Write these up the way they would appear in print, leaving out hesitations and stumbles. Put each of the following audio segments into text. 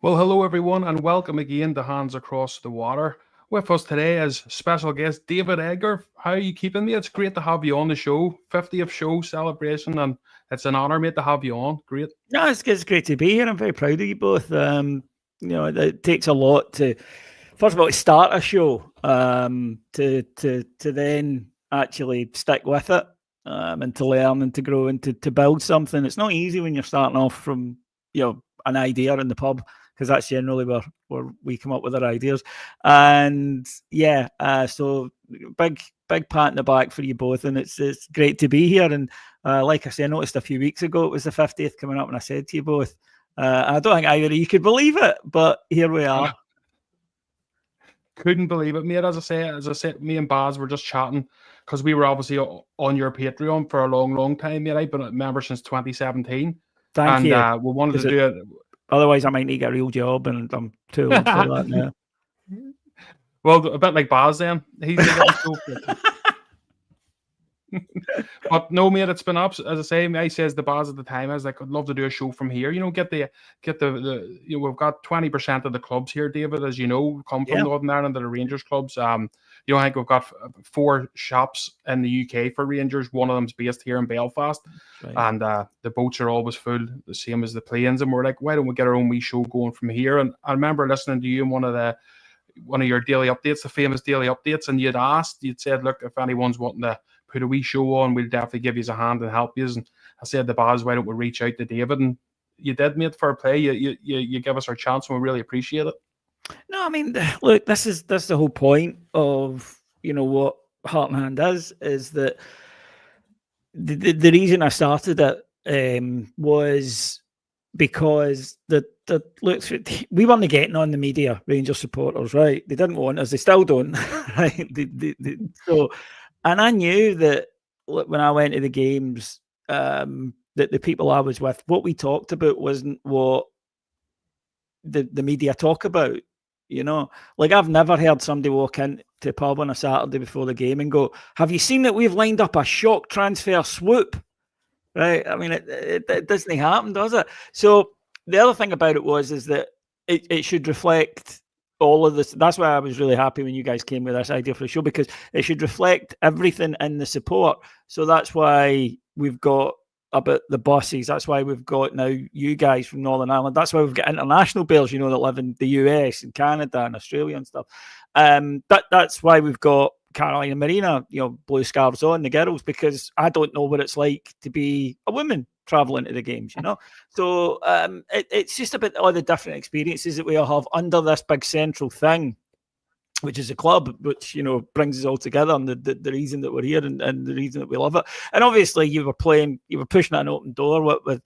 Well, hello everyone, and welcome again to Hands Across the Water. With us today is special guest David Edgar. How are you keeping, mate? It's great to have you on the show. 50th show celebration, and it's an honour, mate, to have you on. Great. No, it's great to be here. I'm very proud of you both. It takes a lot to, first of all, to start a show, to then actually stick with it, and to learn and to grow and to build something. It's not easy when you're starting off from an idea in the pub, because that's generally where we come up with our ideas. And so big pat in the back for you both, and it's great to be here. And like I said, I noticed a few weeks ago it was the 50th coming up, and I said to you both, I don't think either of you could believe it, but here we are. Couldn't believe it, mate. As I said, me and Baz were just chatting because we were obviously on your Patreon for a long time, mate. I've been a member since 2017. Thank you. We wanted to do it. Otherwise, I might need to get a real job, and I'm too old for that now. Well, a bit like Baz then. He's But no, mate, it's been up. As I say, I says the Baz at the time, I was like, I'd love to do a show from here. Get the we've got 20% of the clubs here, David, as you know, come from Northern Ireland, the Rangers clubs. I think we've got 4 shops in the UK for Rangers. One of them's based here in Belfast, right. And the boats are always full, the same as the planes. And we're like, why don't we get our own wee show going from here? And I remember listening to you in one of your daily updates, the famous daily updates, and you'd said, look, if anyone's wanting to put a wee show on, we'll definitely give you a hand and help you. And I said to Baz, why don't we reach out to David? And you did, mate, fair play. You give us our chance, and we really appreciate it. No, I mean, look, that's the whole point of what Heart and Hand is that the reason I started it was because we weren't getting on the media, Rangers supporters, right? They didn't want us. They still don't, right? And I knew that when I went to the games, that the people I was with, what we talked about wasn't what the media talk about. Like I've never heard somebody walk into a pub on a Saturday before the game and go, "Have you seen that we've lined up a shock transfer swoop?" Right? I mean, it doesn't happen, does it? So the other thing about it is that it should reflect all of this. That's why I was really happy when you guys came with this idea for the show, because it should reflect everything in the support. So that's why we've got about the buses. That's why we've got now you guys from Northern Ireland. That's why we've got international players, that live in the US and Canada and Australia and stuff. That's why we've got Carolina Marina, blue scarves on, the girls, because I don't know what it's like to be a woman traveling to the games, So it's just about all the different experiences that we all have under this big central thing, which is a club, which brings us all together, and the reason that we're here and the reason that we love it. And obviously, you were pushing at an open door with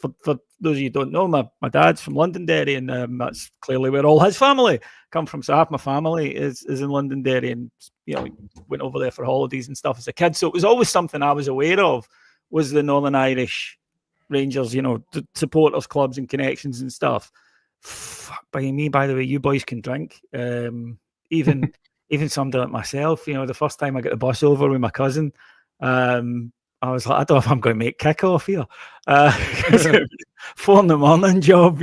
for those of you who don't know, my dad's from Londonderry, and that's clearly where all his family come from. So half my family is in Londonderry, and went over there for holidays and stuff as a kid. So it was always something I was aware of, was the Northern Irish Rangers, the supporters clubs and connections and stuff. By the way, you boys can drink. Even somebody like myself, the first time I got the bus over with my cousin, I was like, I don't know if I'm going to make kick-off here. 4 a.m. job,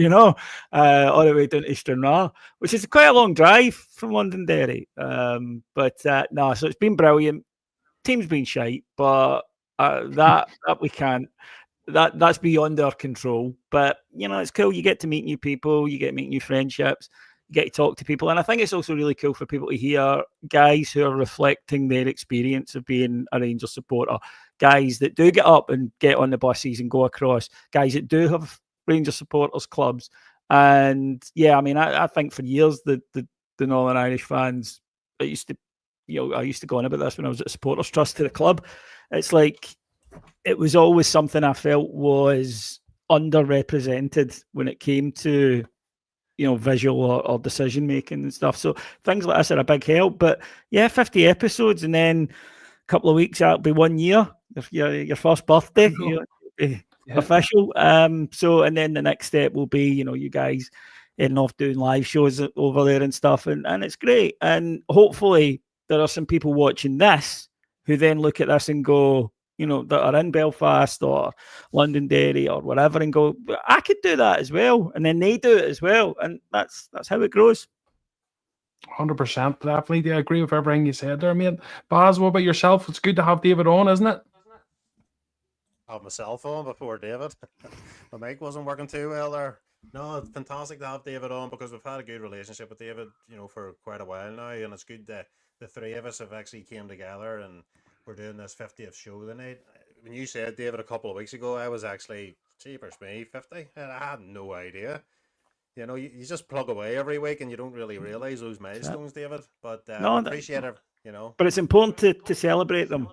all the way down to Stranraer, which is quite a long drive from Londonderry. So it's been brilliant. Team's been shite, but that we can't. That's beyond our control. But, it's cool. You get to meet new people. You get to make new friendships. You get to talk to people. And I think it's also really cool for people to hear guys who are reflecting their experience of being a Rangers supporter, guys that do get up and get on the buses and go across, guys that do have Rangers supporters clubs. And I think for years the Northern Irish fans, I used to go on about this when I was at Supporters Trust to the club. It's like, it was always something I felt was underrepresented when it came to visual or decision making and stuff. So things like this are a big help. But 50 episodes, and then a couple of weeks that'll be 1 year. Your first birthday, official. And then the next step will be, you guys heading off doing live shows over there and stuff, and it's great. And hopefully there are some people watching this who then look at this and go, that are in Belfast or Londonderry or wherever, and go, I could do that as well, and then they do it as well, and that's how it grows. 100%, definitely. I agree with everything you said there, mate. Baz, what about yourself? It's good to have David on, isn't it? Have my cell phone before David. My mic wasn't working too well there. No, it's fantastic to have David on because we've had a good relationship with David, for quite a while now, and it's good that the three of us have actually came together and we're doing this 50th show tonight. When you said, David, a couple of weeks ago, I was actually, cheapers me, 50, and I had no idea. You just plug away every week and you don't really realise those milestones, David. But No, we appreciate it, but it's important to celebrate them.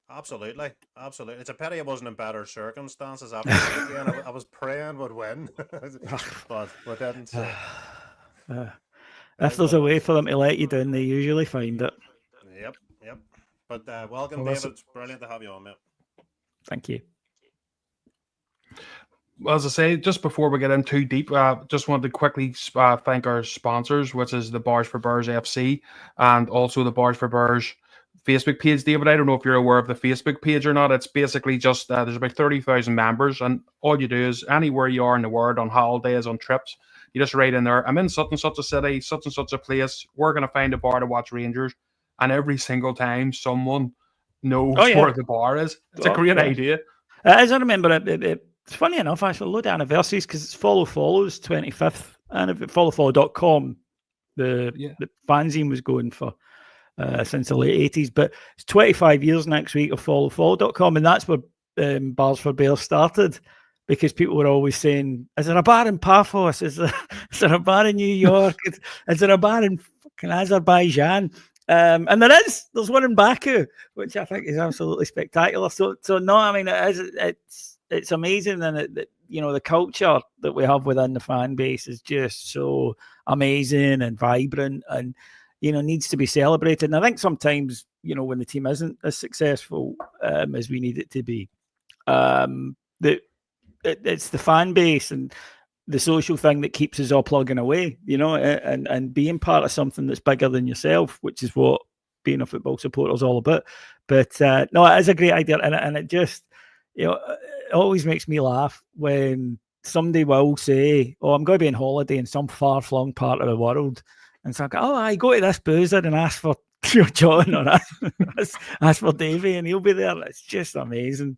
Absolutely. It's a pity I wasn't in better circumstances after the weekend. I was praying would win, but we didn't. So. If there's a way for them to let you down, they usually find it. Yep. But welcome, David. It's brilliant to have you on, mate. Thank you. Well, as I say, just before we get in too deep, just wanted to quickly thank our sponsors, which is the Bars for Bears FC and also the Bars for Bears Facebook page. David, I don't know if you're aware of the Facebook page or not. It's basically just there's about 30,000 members, and all you do is anywhere you are in the world, on holidays, on trips, you just write in there, I'm in such and such a city, such and such a place. We're going to find a bar to watch Rangers, and every single time someone knows where the bar is. It's a great idea. As I remember it's funny enough, actually, a load of anniversaries because it's Follow's 25th, and followfollow.com, the fanzine was going for since the late 80s, but it's 25 years next week of followfollow.com, and that's where Bars for Bears started, because people were always saying, is there a bar in Paphos? Is there a bar in New York? Is there a bar in fucking Azerbaijan? And there's one in Baku, which I think is absolutely spectacular. So no, I mean, it's amazing, and the culture that we have within the fan base is just so amazing and vibrant, and needs to be celebrated. And I think sometimes, when the team isn't as successful as we need it to be, that it's the fan base and the social thing that keeps us all plugging away, and being part of something that's bigger than yourself, which is what being a football supporter is all about. But no, it is a great idea, and it just, it always makes me laugh when somebody will say, "Oh, I'm going to be on holiday in some far-flung part of the world," and so I go to this boozer and ask for John or ask for Davey, and he'll be there. It's just amazing.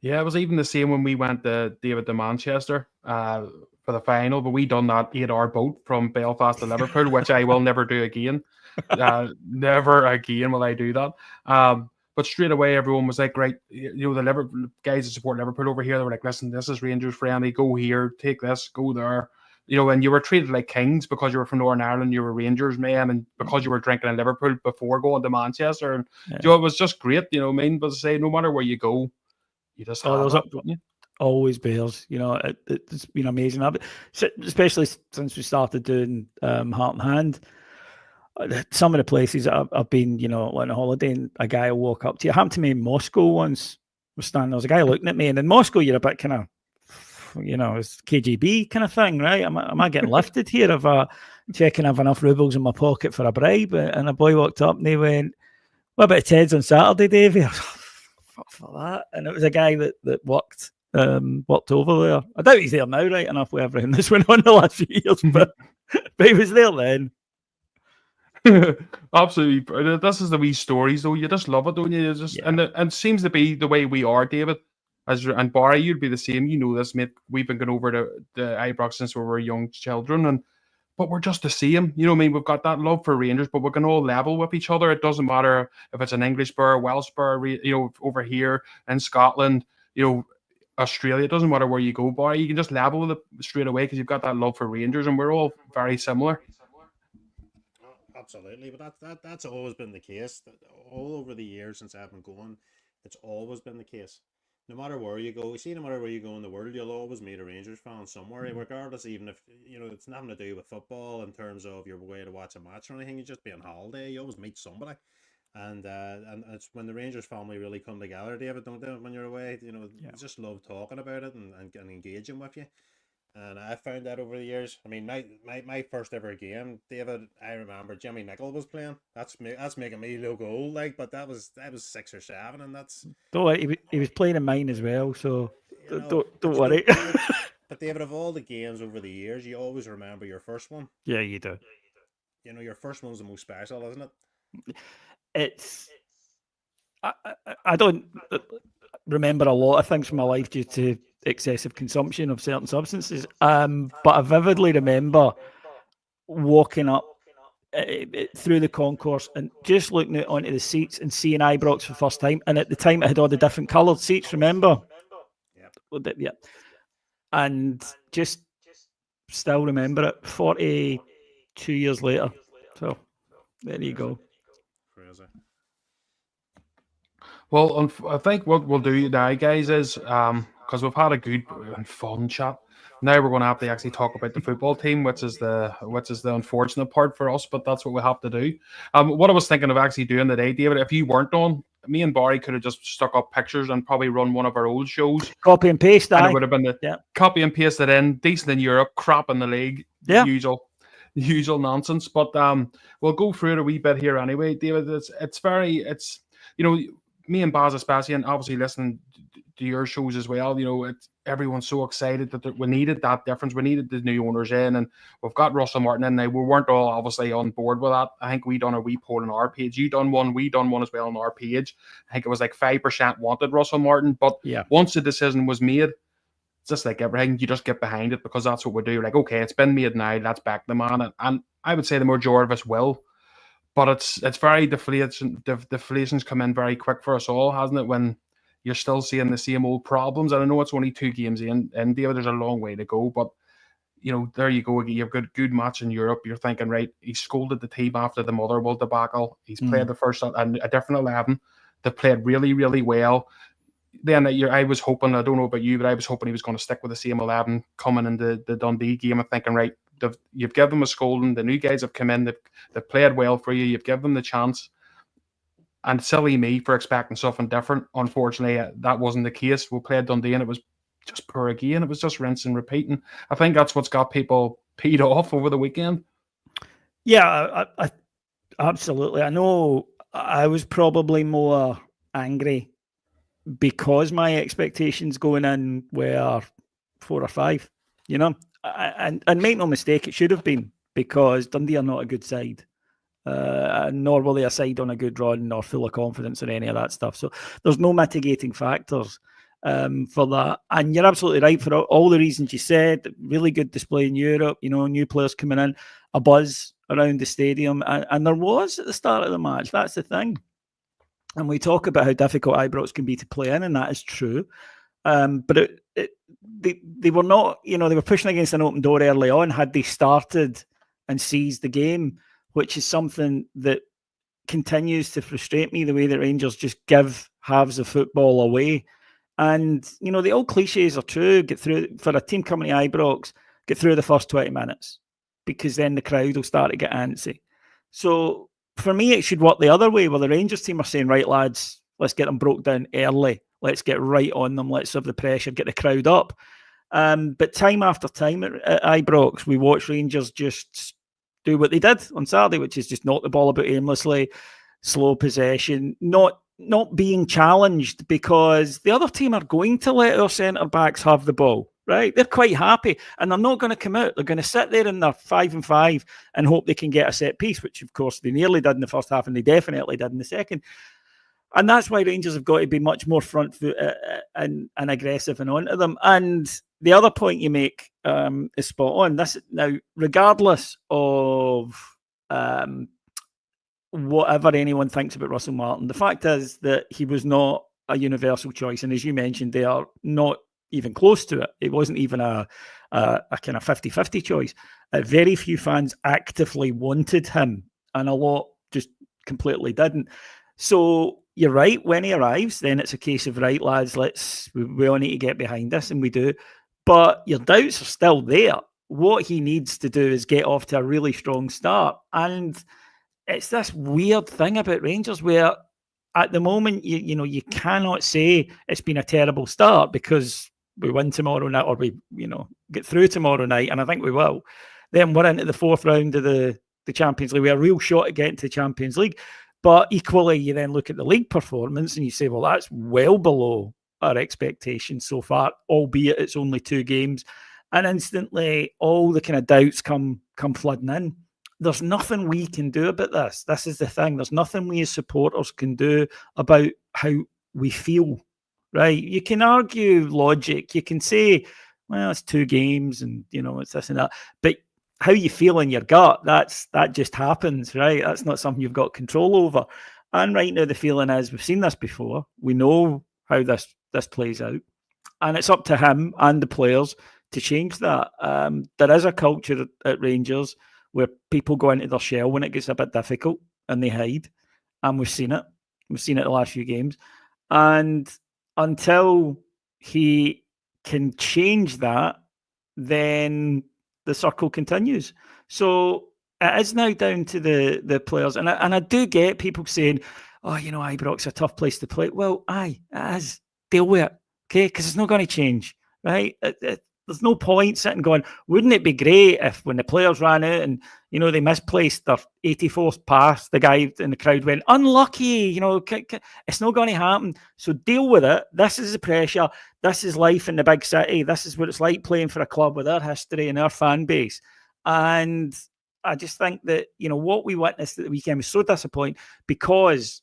Yeah, it was even the same when we went to Manchester for the final, but we done that 8-hour boat from Belfast to Liverpool, which I will never do again. Never again will I do that. But straight away, everyone was like, right, the Liverpool guys that support Liverpool over here, they were like, listen, this is Rangers friendly. Go here, take this, go there. And you were treated like kings because you were from Northern Ireland, you were Rangers man, and because you were drinking in Liverpool before going to Manchester. And it was just great, But to say, no matter where you go, you just have that, don't you? Always Bears, it's been amazing. Especially since we started doing Heart and Hand. Some of the places I've been, on a holiday, and a guy will walk up to you. It happened to me in Moscow once. Was standing, there was a guy looking at me, and in Moscow you're a bit kind of, it's KGB kind of thing, right? Am I getting lifted here? If I checking I have enough rubles in my pocket for a bribe? And a boy walked up and he went, "What about Ted's on Saturday, Davey?" I was like, "Fuck for that." And it was a guy that worked over there. I doubt he's there now, right enough, with everything that's went on the last few years, but he was there then. Absolutely. This is the wee stories, though. You just love it, don't you? And it seems to be the way we are, David. And Barry, you'd be the same. You know this, mate. We've been going over to the Ibrox since we were young children, but we're just the same. You know what I mean? We've got that love for Rangers, but we can all level with each other. It doesn't matter if it's an English bar, Welsh bar, over here in Scotland, Australia. It doesn't matter where you go, Barry. You can just level with it straight away because you've got that love for Rangers, and we're all very similar. Absolutely, but that's always been the case. All over the years since I've been going, it's always been the case. No matter where you go, no matter where you go in the world, you'll always meet a Rangers fan somewhere, regardless. Even if it's nothing to do with football in terms of your way to watch a match or anything. You just be on holiday, you always meet somebody, and it's when the Rangers family really come together, David, don't they? When you're away, you just love talking about it and engaging with you. And I found that over the years. I mean, my first ever game, David, I remember Jimmy Nicol was playing. That's making me look old, like, but that was 6 or 7, and that's Though he was playing in mine as well, so don't but worry. but David, of all the games over the years, you always remember your first one. Yeah, you do. Your first one's the most special, isn't it? It's I don't remember a lot of things from my life due to excessive consumption of certain substances. But I vividly remember walking up through the concourse and just looking out onto the seats and seeing Ibrox for the first time. And at the time, it had all the different coloured seats. Remember? Yeah. And just still remember it. 42 years later. So there you go. Crazy. Well, I think what we'll do now, guys, is because we've had a good and fun chat. Now we're going to have to actually talk about the football team, which is the unfortunate part for us, but that's what we have to do. What I was thinking of actually doing today, David, if you weren't on, me and Barry could have just stuck up pictures and probably run one of our old shows. Copy and paste, and it would have been copy and paste it in, decent in Europe, crap in the league, usual nonsense. But we'll go through it a wee bit here anyway, David. It's me and Baz especially, and obviously listening to your shows as well, everyone's so excited that we needed that difference. We needed the new owners in, and we've got Russell Martin in now. We weren't all obviously on board with that. I think we done a wee poll on our page. You done one, we done one as well on our page. I think it was like 5% wanted Russell Martin, but once the decision was made, just like everything, you just get behind it because that's what we do. Like, okay, it's been made now, let's back the man. And I would say the majority of us will. But it's very deflation's come in very quick for us all, hasn't it? When you're still seeing the same old problems. And I know it's only 2 games in David, there's a long way to go. But, there you go. You've got good match in Europe. You're thinking, right, he scolded the team after the Motherwell debacle. He's played the first, and a different 11. They played really, really well. Then I was hoping, I don't know about you, but I was hoping he was going to stick with the same 11 coming into the Dundee game and thinking, right, you've given them a scolding. The new guys have come in. They've played well for you. You've given them the chance. And silly me for expecting something different. Unfortunately, that wasn't the case. We played Dundee and it was just poor again. It was just rinse and repeat. And I think that's what's got people peed off over the weekend. Yeah, I absolutely. I know I was probably more angry because my expectations going in were 4 or 5, and make no mistake, it should have been, because Dundee are not a good side, nor were they a side on a good run or full of confidence or any of that stuff. So there's no mitigating factors for that. And you're absolutely right for all the reasons you said. Really good display in Europe, new players coming in, a buzz around the stadium, and there was at the start of the match. That's the thing. And we talk about how difficult Ibrox can be to play in, and that is true. But they were not, they were pushing against an open door early on. Had they started and seized the game, which is something that continues to frustrate me, the way that Rangers just give halves of football away. And, the old cliches are true. Get through, for a team coming to Ibrox, get through the first 20 minutes, because then the crowd will start to get antsy. So for me, it should work the other way, where the Rangers team are saying, right, lads, let's get them broke down early. Let's get right on them. Let's have the pressure, get the crowd up. But time after time at Ibrox, we watch Rangers just do what they did on Saturday, which is just knock the ball about aimlessly, slow possession, not being challenged, because the other team are going to let our centre-backs have the ball, right? They're quite happy, and they're not going to come out. They're going to sit there in their 5-5 and hope they can get a set piece, which, of course, they nearly did in the first half, and they definitely did in the second. And that's why Rangers have got to be much more front foot and aggressive and onto them. And the other point you make is spot on. This now, regardless of whatever anyone thinks about Russell Martin, the fact is that he was not a universal choice. And as you mentioned, they are not even close to it. It wasn't even a kind of 50-50 choice. Very few fans actively wanted him, and a lot just completely didn't. So you're right, when he arrives, then it's a case of, right, lads, we all need to get behind this, and we do. But your doubts are still there. What he needs to do is get off to a really strong start. And it's this weird thing about Rangers where at the moment, you cannot say it's been a terrible start, because we win tomorrow night, or we, get through tomorrow night, and I think we will, then we're into the fourth round of the Champions League. We have a real shot at getting to the Champions League. But equally, you then look at the league performance and you say, well, that's well below our expectations so far, albeit it's only 2 games. And instantly, all the kind of doubts come flooding in. There's nothing we can do about this. This is the thing. There's nothing we as supporters can do about how we feel, right? You can argue logic. You can say, well, it's 2 games and, it's this and that. But how you feel in your gut, that just happens, right? That's not something you've got control over. And right now the feeling is, we've seen this before. We know how this plays out. And it's up to him and the players to change that. There is a culture at Rangers where people go into their shell when it gets a bit difficult and they hide. And we've seen it. We've seen it the last few games. And until he can change that, then the circle continues. So it is now down to the players. And I do get people saying, oh, Ibrox a tough place to play. Well, it is. Deal with it, okay? Because it's not going to change, right? There's no point sitting going, wouldn't it be great if when the players ran out and, they misplaced their 84th pass, the guy in the crowd went, unlucky, it's not going to happen. So deal with it. This is the pressure. This is life in the big city. This is what it's like playing for a club with our history and our fan base. And I just think that, what we witnessed at the weekend was so disappointing, because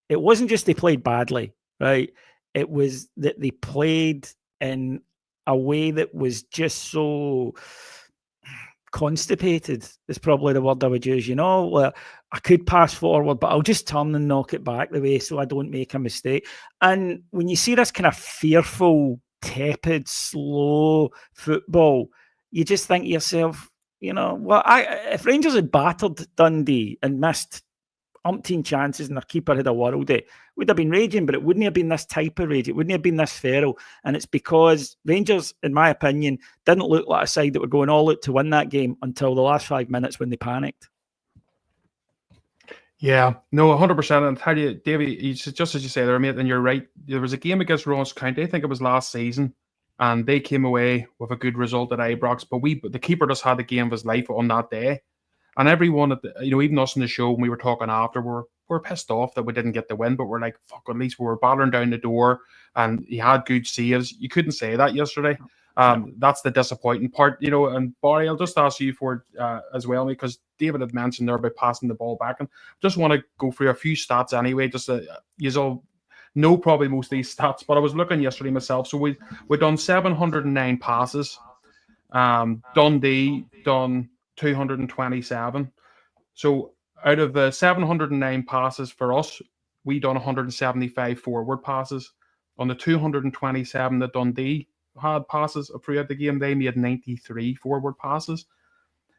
it wasn't just they played badly, right? It was that they played in a way that was just so constipated, is probably the word I would use. Where I could pass forward, but I'll just turn and knock it back the way so I don't make a mistake. And when you see this kind of fearful, tepid, slow football, you just think to yourself, if Rangers had battered Dundee and missed umpteen chances and their keeper had a worldie, would have been raging, but it wouldn't have been this type of rage. It wouldn't have been this feral. And it's because Rangers, in my opinion, didn't look like a side that were going all out to win that game until the last 5 minutes when they panicked. Yeah, no, 100%. And I tell you, Davey, just as you say there, mate, and you're right. There was a game against Ross County, I think it was last season, and they came away with a good result at Ibrox, but the keeper just had the game of his life on that day. And everyone, even us in the show, when we were talking after, we're pissed off that we didn't get the win, but we're like, fuck, at least we were battering down the door and he had good saves. You couldn't say that yesterday. That's the disappointing part, and Barry, I'll just ask you for as well, because David had mentioned there about passing the ball back, and just want to go through a few stats anyway, just you all know probably most of these stats, but I was looking yesterday myself. So we done 709 passes. Dundee done 227. So out of the 709 passes for us, we done 175 forward passes. On the 227 that Dundee had passes throughout the game, they made 93 forward passes.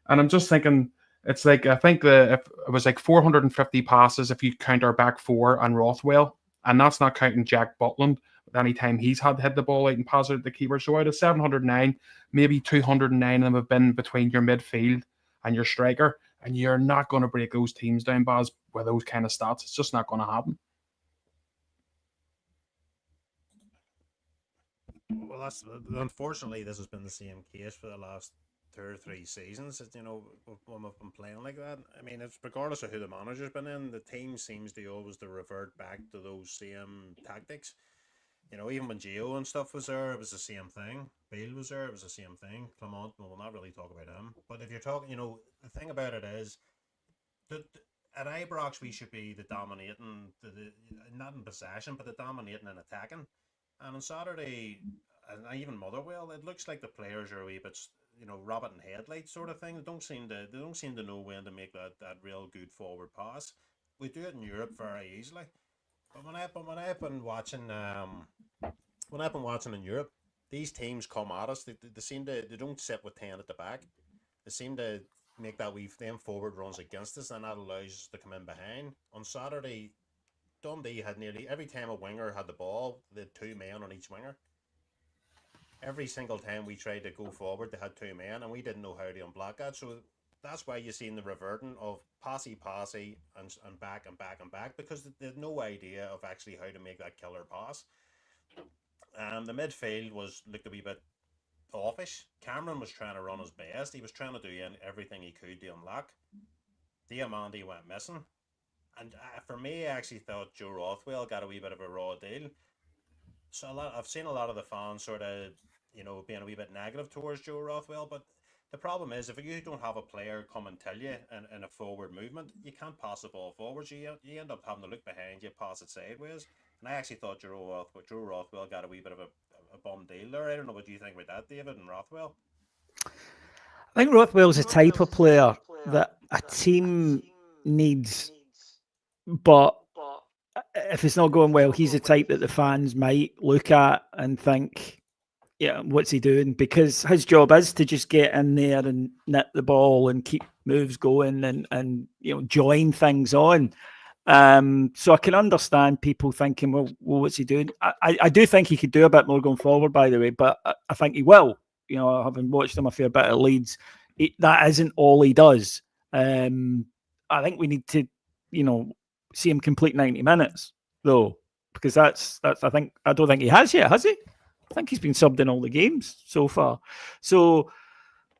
And I'm just thinking, it's like, I think if it was like 450 passes if you count our back four and Rothwell, and that's not counting Jack Butland anytime he's had to hit the ball out and pass it at the keeper. So out of 709, maybe 209 of them have been between your midfield and your striker, and you're not going to break those teams down, Baz, with those kind of stats. It's just not going to happen. Well, unfortunately, this has been the same case for the last 2 or 3 seasons. When we've been playing like that, I mean, it's regardless of who the manager's been in, the team seems to always revert back to those same tactics. Even when Gio and stuff was there, it was the same thing. Bale was there, it was the same thing. Clement, we'll not really talk about him. But if you're talking, the thing about it is, at Ibrox, we should be the dominating, not in possession, but the dominating and attacking. And on Saturday, and even Motherwell, it looks like the players are a wee bit, rabbit in headlights sort of thing. They don't seem to know when to make that real good forward pass. We do it in Europe very easily. But when I've been watching in Europe, these teams come at us. They don't sit with 10 at the back. They seem to make them forward runs against us, and that allows us to come in behind. On Saturday, Dundee had nearly every time a winger had the ball, they had 2 men on each winger. Every single time we tried to go forward, they had 2 men, and we didn't know how to unblock that. So that's why you're seeing the reverting of passy and back and back and back, because they had no idea of actually how to make that killer pass. The midfield looked a wee bit offish. Cameron was trying to run his best. He was trying to do everything he could to unlock. Diamandi went missing. And for me, I actually thought Joe Rothwell got a wee bit of a raw deal. So I've seen a lot of the fans sort of, being a wee bit negative towards Joe Rothwell, but the problem is if you don't have a player come and tell you in a forward movement, you can't pass the ball forwards. You end up having to look behind you, pass it sideways. And I actually thought Joe Rothwell got a wee bit of a bum deal there. I don't know what you think about that, David and Rothwell. I think Rothwell's a type of player that a team needs, but if it's not going well, he's the type that the fans might look at and think, yeah, what's he doing? Because his job is to just get in there and nip the ball and keep moves going and join things on. So I can understand people thinking, well, what's he doing? I do think he could do a bit more going forward, by the way, but I think he will. Having watched him a fair bit at Leeds, that isn't all he does. I think we need to, see him complete 90 minutes, though, because that's I don't think he has yet, has he? I think he's been subbed in all the games so far. So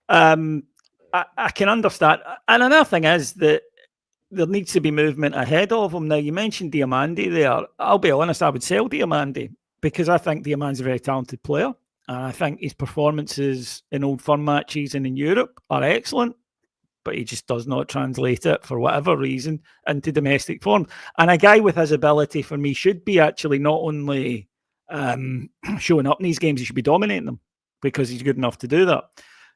I can understand. And another thing is that there needs to be movement ahead of him. Now, you mentioned Diamandi there. I'll be honest, I would sell Diamandi because I think Diamandi's a very talented player. And I think his performances in Old Firm matches and in Europe are excellent, but he just does not translate it for whatever reason into domestic form. And a guy with his ability for me should be actually not only showing up in these games, he should be dominating them because he's good enough to do that.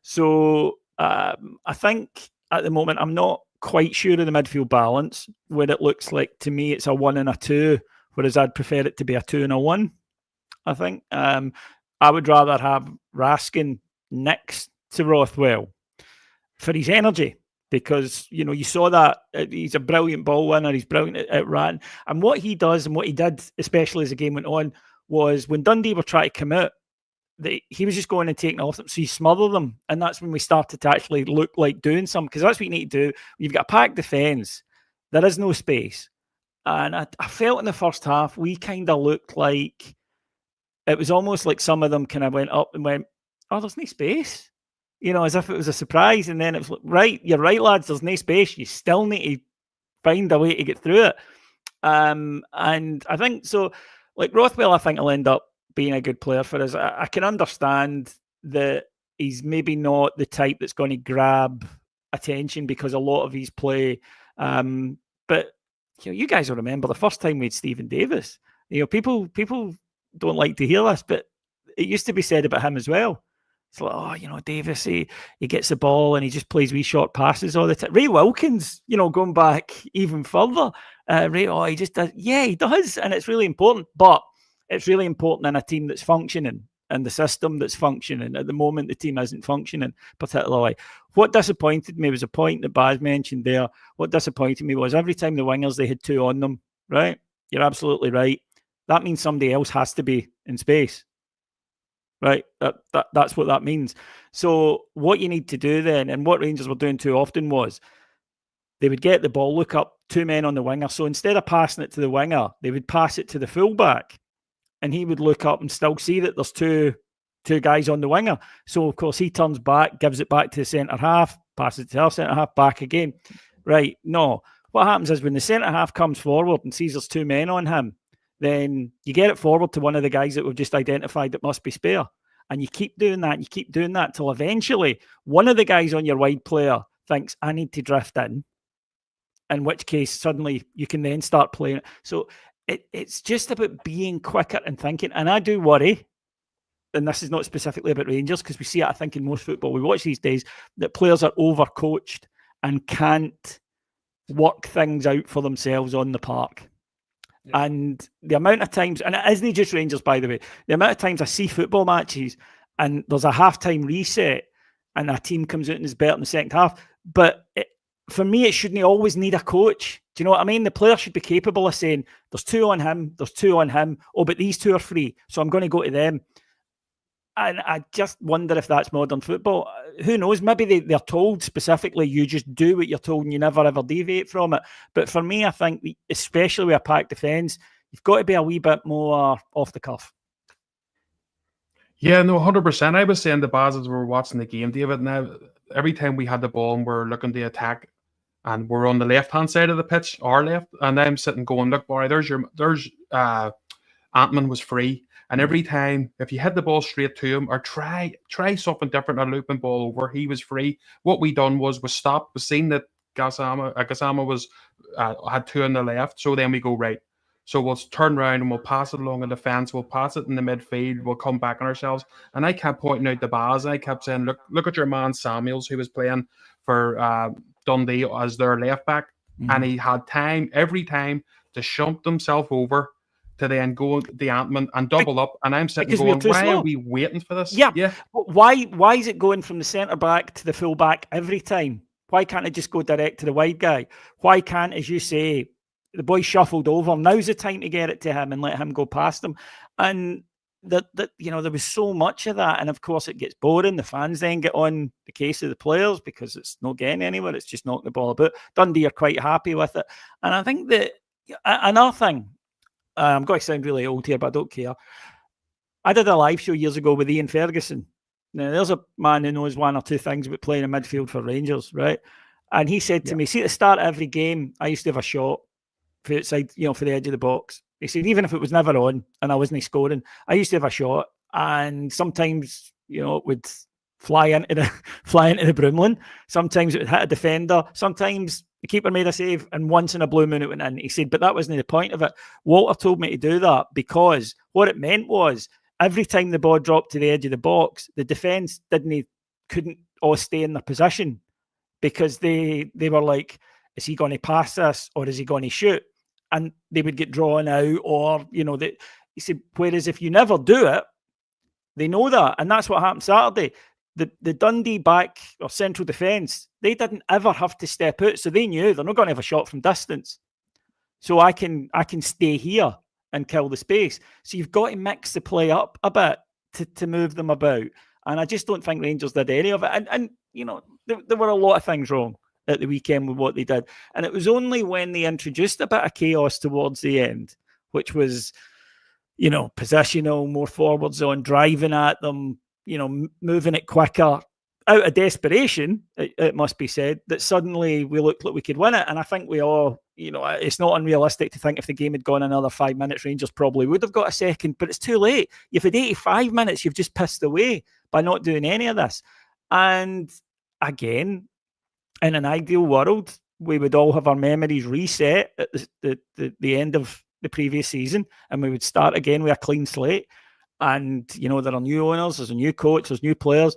So I think at the moment, I'm not quite sure of the midfield balance, where it looks like to me it's a 1 and a 2, whereas I'd prefer it to be a 2 and a 1. I think I would rather have Raskin next to Rothwell for his energy, because you saw that he's a brilliant ball winner, he's brilliant at ran, and what he does and what he did, especially as the game went on, was when Dundee were trying to come out, he was just going and taking off them, so he smothered them, and that's when we started to actually look like doing something, because that's what you need to do. You've got a packed defence, there is no space, and I felt in the first half we kind of looked like it was almost like some of them kind of went up and went, oh, there's no space, as if it was a surprise, and then it was like, right, you're right, lads, there's no space, you still need to find a way to get through it. And I think so, like Rothwell, I think will end up being a good player for us. I can understand that he's maybe not the type that's going to grab attention because a lot of his play. But you guys will remember the first time we had Stephen Davis. People don't like to hear this, but it used to be said about him as well. It's like, Davis, he gets the ball and he just plays wee short passes all the time. Ray Wilkins, going back even further, he just does. Yeah, he does, and it's really important. But it's really important in a team that's functioning and the system that's functioning. At the moment, the team isn't functioning particularly. What disappointed me was a point that Baz mentioned there. What disappointed me was every time the wingers, they had 2 on them, right? You're absolutely right. That means somebody else has to be in space, right? That's what that means. So what you need to do then, and what Rangers were doing too often, was they would get the ball, look up, 2 men on the winger. So instead of passing it to the winger, they would pass it to the fullback, and he would look up and still see that there's two guys on the winger. So, of course, he turns back, gives it back to the centre half, passes it to our centre half, back again. Right, no. What happens is when the centre half comes forward and sees there's 2 men on him, then you get it forward to one of the guys that we've just identified that must be spare. And you keep doing that till eventually one of the guys on your wide player thinks, I need to drift in which case suddenly you can then start playing it. So it's just about being quicker and thinking. And I do worry, and this is not specifically about Rangers, because we see it, I think, in most football we watch these days, that players are overcoached and can't work things out for themselves on the park. Yeah. And the amount of times, and it isn't just Rangers, by the way, the amount of times I see football matches and there's a halftime reset and a team comes out and is better in the second half. But for me, it shouldn't always need a coach. Do you know what I mean? The player should be capable of saying, there's 2 on him, there's 2 on him. Oh, but these 2 are free, so I'm going to go to them. And I just wonder if that's modern football. Who knows? Maybe they're told specifically, you just do what you're told and you never ever deviate from it. But for me, I think, especially with a packed defence, you've got to be a wee bit more off the cuff. Yeah, no, 100%. I was saying to Baz as we were watching the game, David. Now, every time we had the ball and we're looking to attack, and we're on the left hand side of the pitch, our left, and I'm sitting going, look, Barry, there's Antman was free. And every time, if you hit the ball straight to him or try something different, a looping ball over, he was free. What we done was stop. We seen that Gassama was had two on the left, so then we go right. So we'll turn around and we'll pass it along the defence. We'll pass it in the midfield. We'll come back on ourselves. And I kept pointing out the Baz. I kept saying, look at your man Samuels, who was playing for Dundee as their left back, and he had time every time to shunt himself over to then go the Antman and double up. And I'm sitting going, why are we waiting for this? Yeah. Why is it going from the centre back to the full back every time? Why can't it just go direct to the wide guy? Why can't, as you say, the boy shuffled over? Now's the time to get it to him and let him go past him. And that there was so much of that. And of course it gets boring. The fans then get on the case of the players because it's not getting anywhere. It's just knocking the ball about. Dundee are quite happy with it. And I think that another thing, I'm going to sound really old here, but I don't care. I did a live show years ago with Ian Ferguson. Now, there's a man who knows one or two things about playing in midfield for Rangers, right? And he said to me, see, at the start of every game, I used to have a shot for outside, for the edge of the box. He said, even if it was never on and I wasn't scoring, I used to have a shot. And sometimes, it would fly into the Broomlin. Sometimes it would hit a defender. Sometimes the keeper made a save, and once in a blue moon it went in. He said, but that wasn't the point of it. Walter told me to do that because what it meant was every time the ball dropped to the edge of the box, the defence couldn't all stay in their position because they were like, is he going to pass this or is he going to shoot? And they would get drawn out, or he said, whereas if you never do it, they know that, and that's what happened Saturday. The Dundee back or central defence, they didn't ever have to step out, so they knew they're not going to have a shot from distance. So I can stay here and kill the space. So you've got to mix the play up a bit to move them about. And I just don't think Rangers did any of it. And there were a lot of things wrong at the weekend with what they did. And it was only when they introduced a bit of chaos towards the end, which was, positional, more forwards on, driving at them, moving it quicker, out of desperation, it must be said, that suddenly we looked like we could win it. And I think we all, it's not unrealistic to think if the game had gone another 5 minutes, Rangers probably would have got a second, but it's too late. You've had 85 minutes, you've just pissed away by not doing any of this. And again, in an ideal world, we would all have our memories reset at the end of the previous season, and we would start again with a clean slate. And, there are new owners, there's a new coach, there's new players,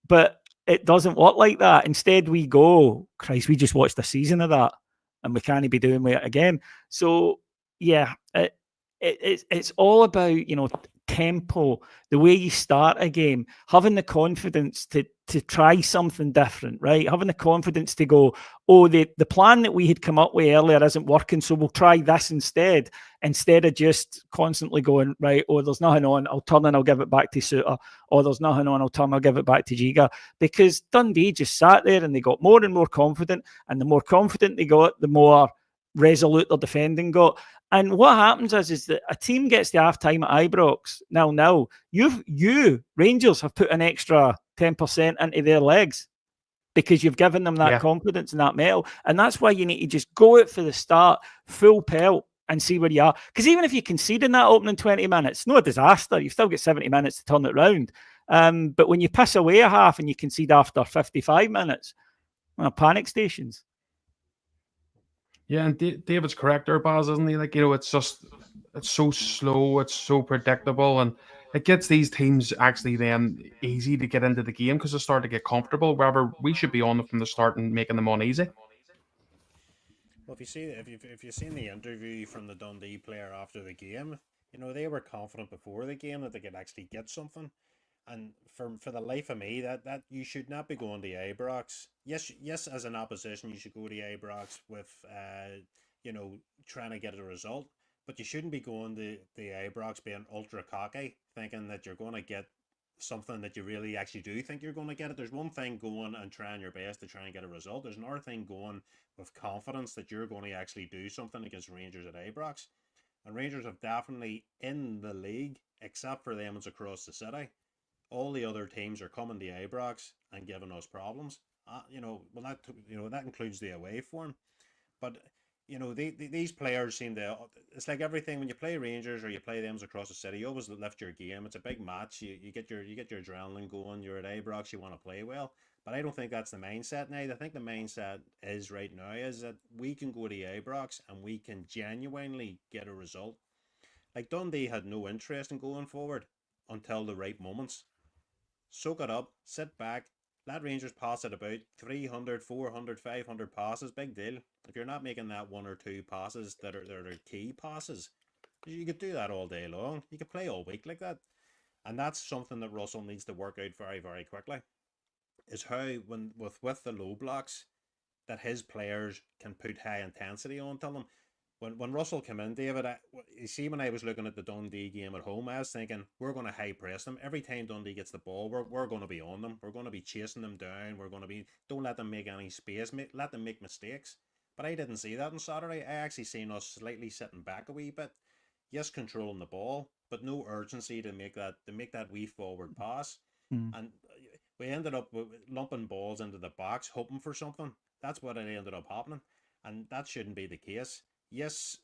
but it doesn't work like that. Instead, we go, Christ, we just watched a season of that and we can't be doing it again. So, yeah, it's all about, tempo, the way you start a game, having the confidence to try something different, right? Having the confidence to go, oh, the plan that we had come up with earlier isn't working, so we'll try this instead of just constantly going, right, oh, there's nothing on, I'll turn and I'll give it back to Suter, or there's nothing on, I'll turn, I'll give it back to Giga, because Dundee just sat there and they got more and more confident, and the more confident they got, the more resolute their defending got. And what happens is that a team gets to half time at Ibrox 0-0. You Rangers have put an extra 10% into their legs because you've given them that confidence and that mettle. And that's why you need to just go out for the start, full pelt, and see where you are. Because even if you concede in that opening 20 minutes, no disaster. You've still got 70 minutes to turn it round. But when you piss away a half and you concede after 55 minutes, panic stations. Yeah, and David's correct there, Baz, isn't he? Like, it's so slow, it's so predictable, and it gets these teams actually then easy to get into the game because they start to get comfortable, wherever we should be on them from the start and making them uneasy. Well, if you've seen the interview from the Dundee player after the game, they were confident before the game that they could actually get something. And for the life of me, that you should not be going to Ibrox. Yes, as an opposition, you should go to Ibrox with, trying to get a result. But you shouldn't be going to the Ibrox being ultra cocky, thinking that you're going to get something that you really actually do think you're going to get it. There's one thing going and trying your best to try and get a result. There's another thing going with confidence that you're going to actually do something against Rangers at Ibrox. And Rangers have definitely in the league, except for them, it's across the city. all the other teams are coming to Ibrox and giving us problems. That includes the away form, but these players seem to. It's like everything when you play Rangers or you play them across the city. You always lift your game. It's a big match. You get your adrenaline going. You're at Ibrox. You want to play well. But I don't think that's the mindset now. I think the mindset is right now is that we can go to Ibrox and we can genuinely get a result. Like Dundee had no interest in going forward until the right moments. Soak it up, sit back, let Rangers pass it about 300, 400, 500 passes, big deal. If you're not making that one or two passes that are key passes, you could do that all day long. You could play all week like that. And that's something that Russell needs to work out very, very quickly. Is how with the low blocks that his players can put high intensity onto them. When Russell came in, David, you see when I was looking at the Dundee game at home, I was thinking we're going to high press them. Every time Dundee gets the ball, we're going to be on them. We're going to be chasing them down. Don't let them make any space. Let them make mistakes. But I didn't see that on Saturday. I actually seen us slightly sitting back a wee bit. Yes, controlling the ball, but no urgency to make that wee forward pass. And we ended up lumping balls into the box, hoping for something. That's what ended up happening, and that shouldn't be the case. Yes,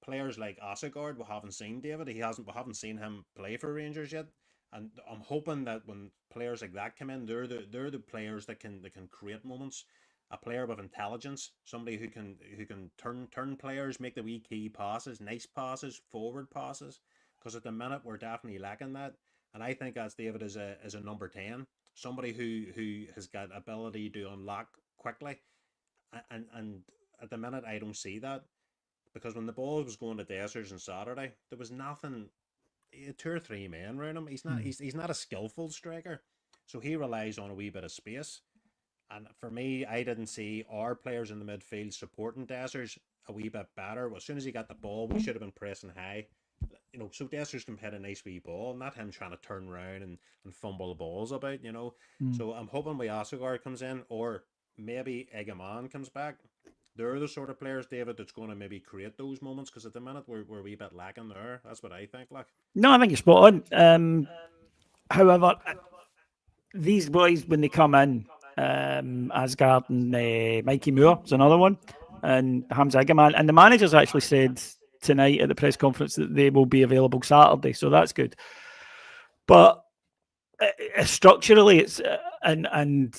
players like Asegard, we haven't seen David. We haven't seen him play for Rangers yet, and I'm hoping that when players like that come in, they're the players that can create moments. A player with intelligence, somebody who can turn players, make the wee key passes, nice passes, forward passes. Because at the minute we're definitely lacking that, and I think as David is a number 10, somebody who has got ability to unlock quickly, and at the minute I don't see that. Because when the ball was going to Dessers on Saturday, there was nothing. He had 2 or 3 men around him. He's not a skillful striker, so he relies on a wee bit of space. And for me, I didn't see our players in the midfield supporting Dessers a wee bit better. As soon as he got the ball, we should have been pressing high. So Dessers can hit a nice wee ball, not him trying to turn around and fumble the balls about. So I'm hoping Asegard comes in, or maybe Egaman comes back. They're the sort of players, David, that's going to maybe create those moments, because at the minute we're a wee bit lacking there. That's what I think. No, I think you're spot on. However, these boys, when they come in, Asgard and Mikey Moore is another one, and Hamza Egaman, and the managers actually said tonight at the press conference that they will be available Saturday, so that's good. But structurally, it's and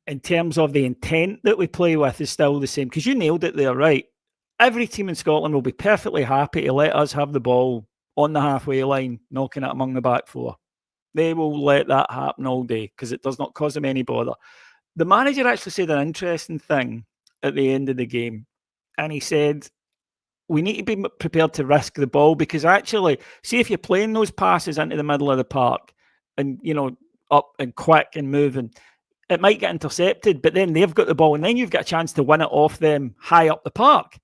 in terms of the intent that we play with is still the same, because you nailed it there, right? Every team in Scotland will be perfectly happy to let us have the ball on the halfway line, knocking it among the back 4. They will let that happen all day because it does not cause them any bother. The manager actually said an interesting thing at the end of the game, and he said, we need to be prepared to risk the ball, because actually, see if you're playing those passes into the middle of the park and, up and quick and moving, it might get intercepted, but then they've got the ball, and then you've got a chance to win it off them high up the park,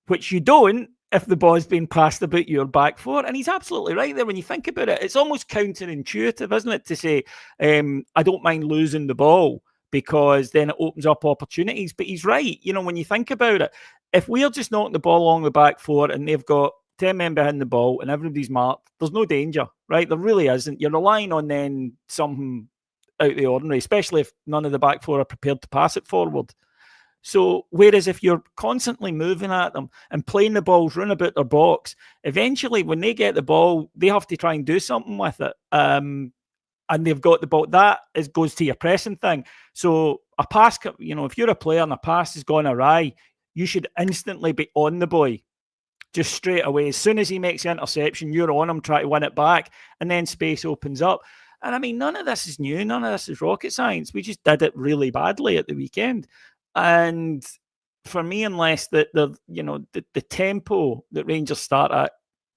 which you don't if the ball's being passed about your back 4. And he's absolutely right there when you think about it. It's almost counterintuitive, isn't it, to say, I don't mind losing the ball because then it opens up opportunities. But he's right. When you think about it, if we're just knocking the ball along the back 4 and they've got 10 men behind the ball and everybody's marked, there's no danger, right? There really isn't. You're relying on then something out of the ordinary, especially if none of the back 4 are prepared to pass it forward. So, whereas if you're constantly moving at them and playing the balls round about their box, eventually when they get the ball, they have to try and do something with it. And they've got the ball. That goes to your pressing thing. So, a pass, if you're a player and a pass has gone awry, you should instantly be on the boy. Just straight away. As soon as he makes the interception, you're on him, try to win it back, and then space opens up. And I mean, none of this is new. None of this is rocket science. We just did it really badly at the weekend. And for me, unless the tempo that Rangers start at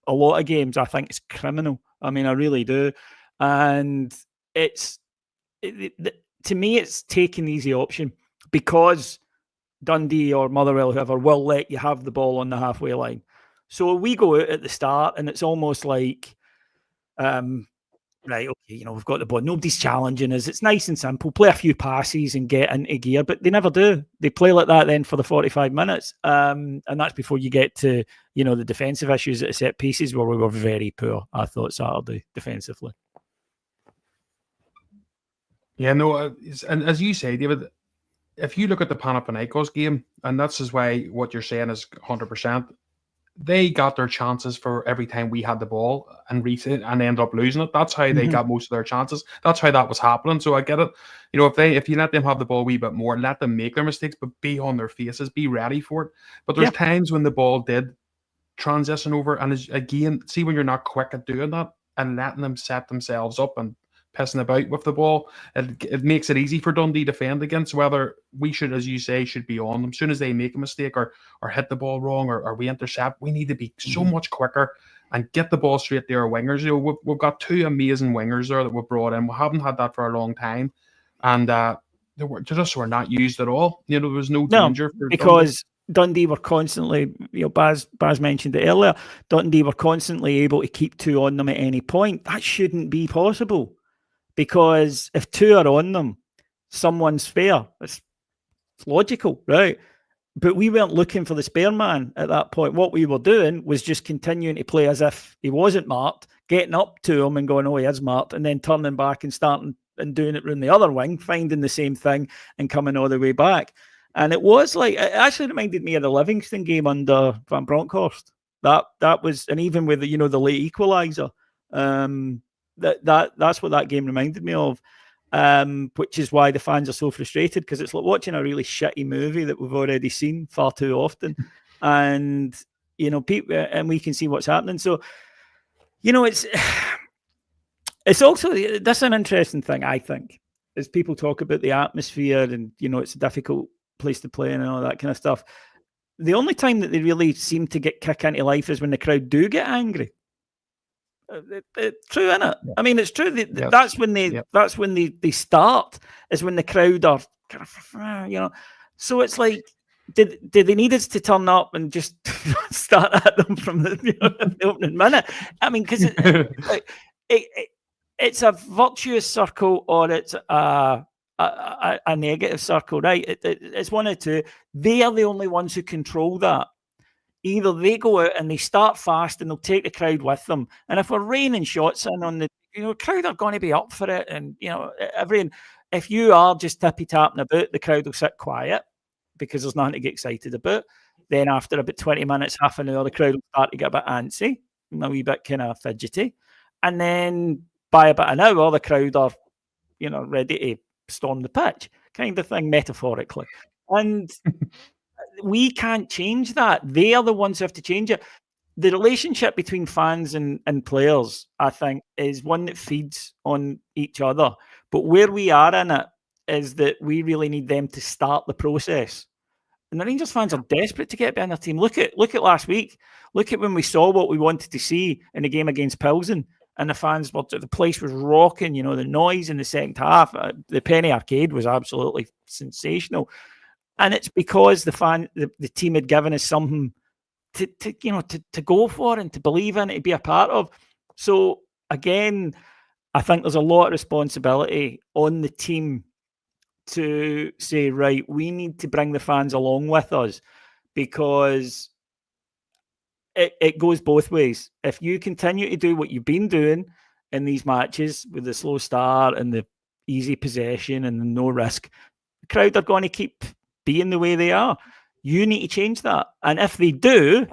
a lot of games, I think it's criminal. I mean, I really do. And to me, it's taking the easy option, because Dundee or Motherwell, whoever, will let you have the ball on the halfway line. So we go out at the start and it's almost like, right, okay, we've got the ball. Nobody's challenging us. It's nice and simple. Play a few passes and get into gear, but they never do. They play like that then for the 45 minutes. And that's before you get to, the defensive issues at the set pieces, where we were very poor, I thought, Saturday, defensively. Yeah, no, and as you say, David, if you look at the Panathinaikos game, and that's just why what you're saying is 100%. They got their chances for every time we had the ball and and end up losing it. That's how they Mhm. got most of their chances. That's how that was happening. So I get it. You know, if you let them have the ball a wee bit more, let them make their mistakes, but be on their faces, be ready for it. But there's Yeah. times when the ball did transition over, and again, see when you're not quick at doing that and letting them set themselves up and pissing about with the ball, it makes it easy for Dundee to defend against. Whether we should, as you say, should be on them as soon as they make a mistake or hit the ball wrong or we intercept, we need to be so much quicker and get the ball straight to our wingers. You know, we've got two amazing wingers there that we've brought in. We haven't had that for a long time, and they were not used at all. You know, there was no No, danger for Dundee. because Dundee were constantly, Baz mentioned it earlier, Dundee were constantly able to keep two on them at any point. That shouldn't be possible, because if two are on them, someone's spare. It's logical, right? But we weren't looking for the spare man at that point. What we were doing was just continuing to play as if he wasn't marked, getting up to him and going, oh, he is marked, and then turning back and starting and doing it round the other wing, finding the same thing and coming all the way back. And it was like, it actually reminded me of the Livingston game under Van Bronckhorst. That was, and even with the, the late equaliser, that's what that game reminded me of. Which is why the fans are so frustrated, because it's like watching a really shitty movie that we've already seen far too often, and people, and we can see what's happening. So, it's also, that's an interesting thing, I think, as people talk about the atmosphere and it's a difficult place to play and all that kind of stuff. The only time that they really seem to get kick into life is when the crowd do get angry. It's true, isn't it? I mean, it's true. Yes. That's when they start. Is when the crowd are kind of, So it's like, did they need us to turn up and just start at them from the opening minute? I mean, because it's a virtuous circle or it's a negative circle, right? It's one or two. They are the only ones who control that. Either they go out and they start fast and they'll take the crowd with them. And if we're raining shots in on the, crowd are going to be up for it. And, everyone, if you are just tippy tapping about, the crowd will sit quiet because there's nothing to get excited about. Then after about 20 minutes, half an hour, the crowd will start to get a bit antsy and a wee bit kind of fidgety. And then by about an hour, the crowd are, ready to storm the pitch, kind of thing, metaphorically. And we can't change that. They are the ones who have to change it. The relationship between fans and players, I think, is one that feeds on each other. But where we are in it is that we really need them to start the process. And the Rangers fans are desperate to get behind their team. Look at last week. Look at when we saw what we wanted to see in the game against Pilsen. And the place was rocking, the noise in the second half. The Penny Arcade was absolutely sensational. And it's because the team had given us something to go for and to believe in, to be a part of. So again, I think there's a lot of responsibility on the team to say, right, we need to bring the fans along with us, because it goes both ways. If you continue to do what you've been doing in these matches with the slow start and the easy possession and the no risk, the crowd are going to keep being the way they are. You need to change that. And if they do,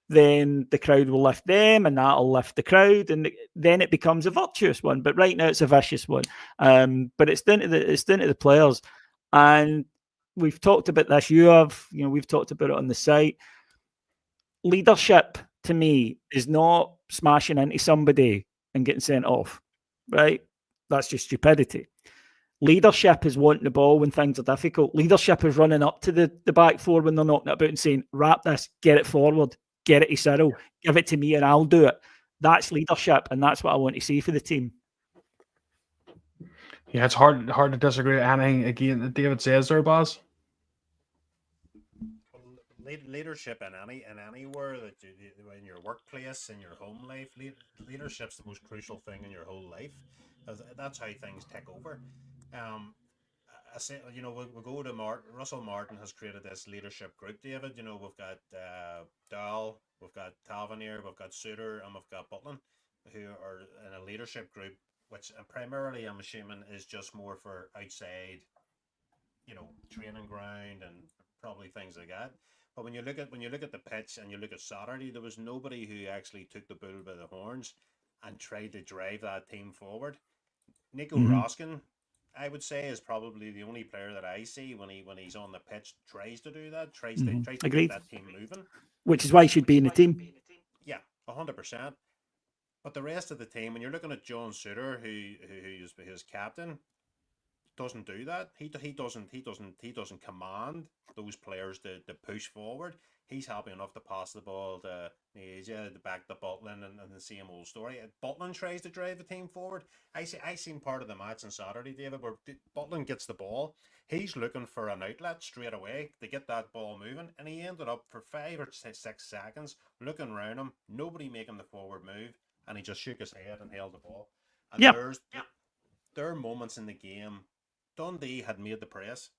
then the crowd will lift them and that'll lift the crowd, and then it becomes a virtuous one. But right now it's a vicious one. But it's down to the players. And we've talked about this. We've talked about it on the site. Leadership, to me, is not smashing into somebody and getting sent off, right? That's just stupidity. Leadership is wanting the ball when things are difficult. Leadership is running up to the back four when they're knocking it about and saying, wrap this, get it forward, get it to Cyril, give it to me and I'll do it. That's leadership, and that's what I want to see for the team. Yeah, it's hard to disagree with anything again that David says there, Baz. Leadership in anywhere that in your workplace, in your home life, leadership's the most crucial thing in your whole life. That's how things take over. I say, we'll go to Russell Martin has created this leadership group, David. We've got Dahl, we've got Tavernier, we've got Suter, and we've got Butland, who are in a leadership group which primarily I'm assuming is just more for outside, training ground and probably things like that. But when you look at the pitch and you look at Saturday, there was nobody who actually took the bull by the horns and tried to drive that team forward. Nico Roskin, I would say, is probably the only player that I see when he's on the pitch tries to do that, tries to get that team moving. Which is why he should be in the team. Yeah, 100%. But the rest of the team, when you're looking at John Suter, who's his captain, doesn't do that. He doesn't command those players to push forward. He's happy enough to pass the ball to Asia, to back to Butland, and the same old story. Butland tries to drive the team forward. I seen part of the match on Saturday, David, where Butland gets the ball. He's looking for an outlet straight away to get that ball moving, and he ended up for 5 or 6 seconds looking around him, nobody making the forward move, and he just shook his head and held the ball. And there are moments in the game. Dundee had made the press.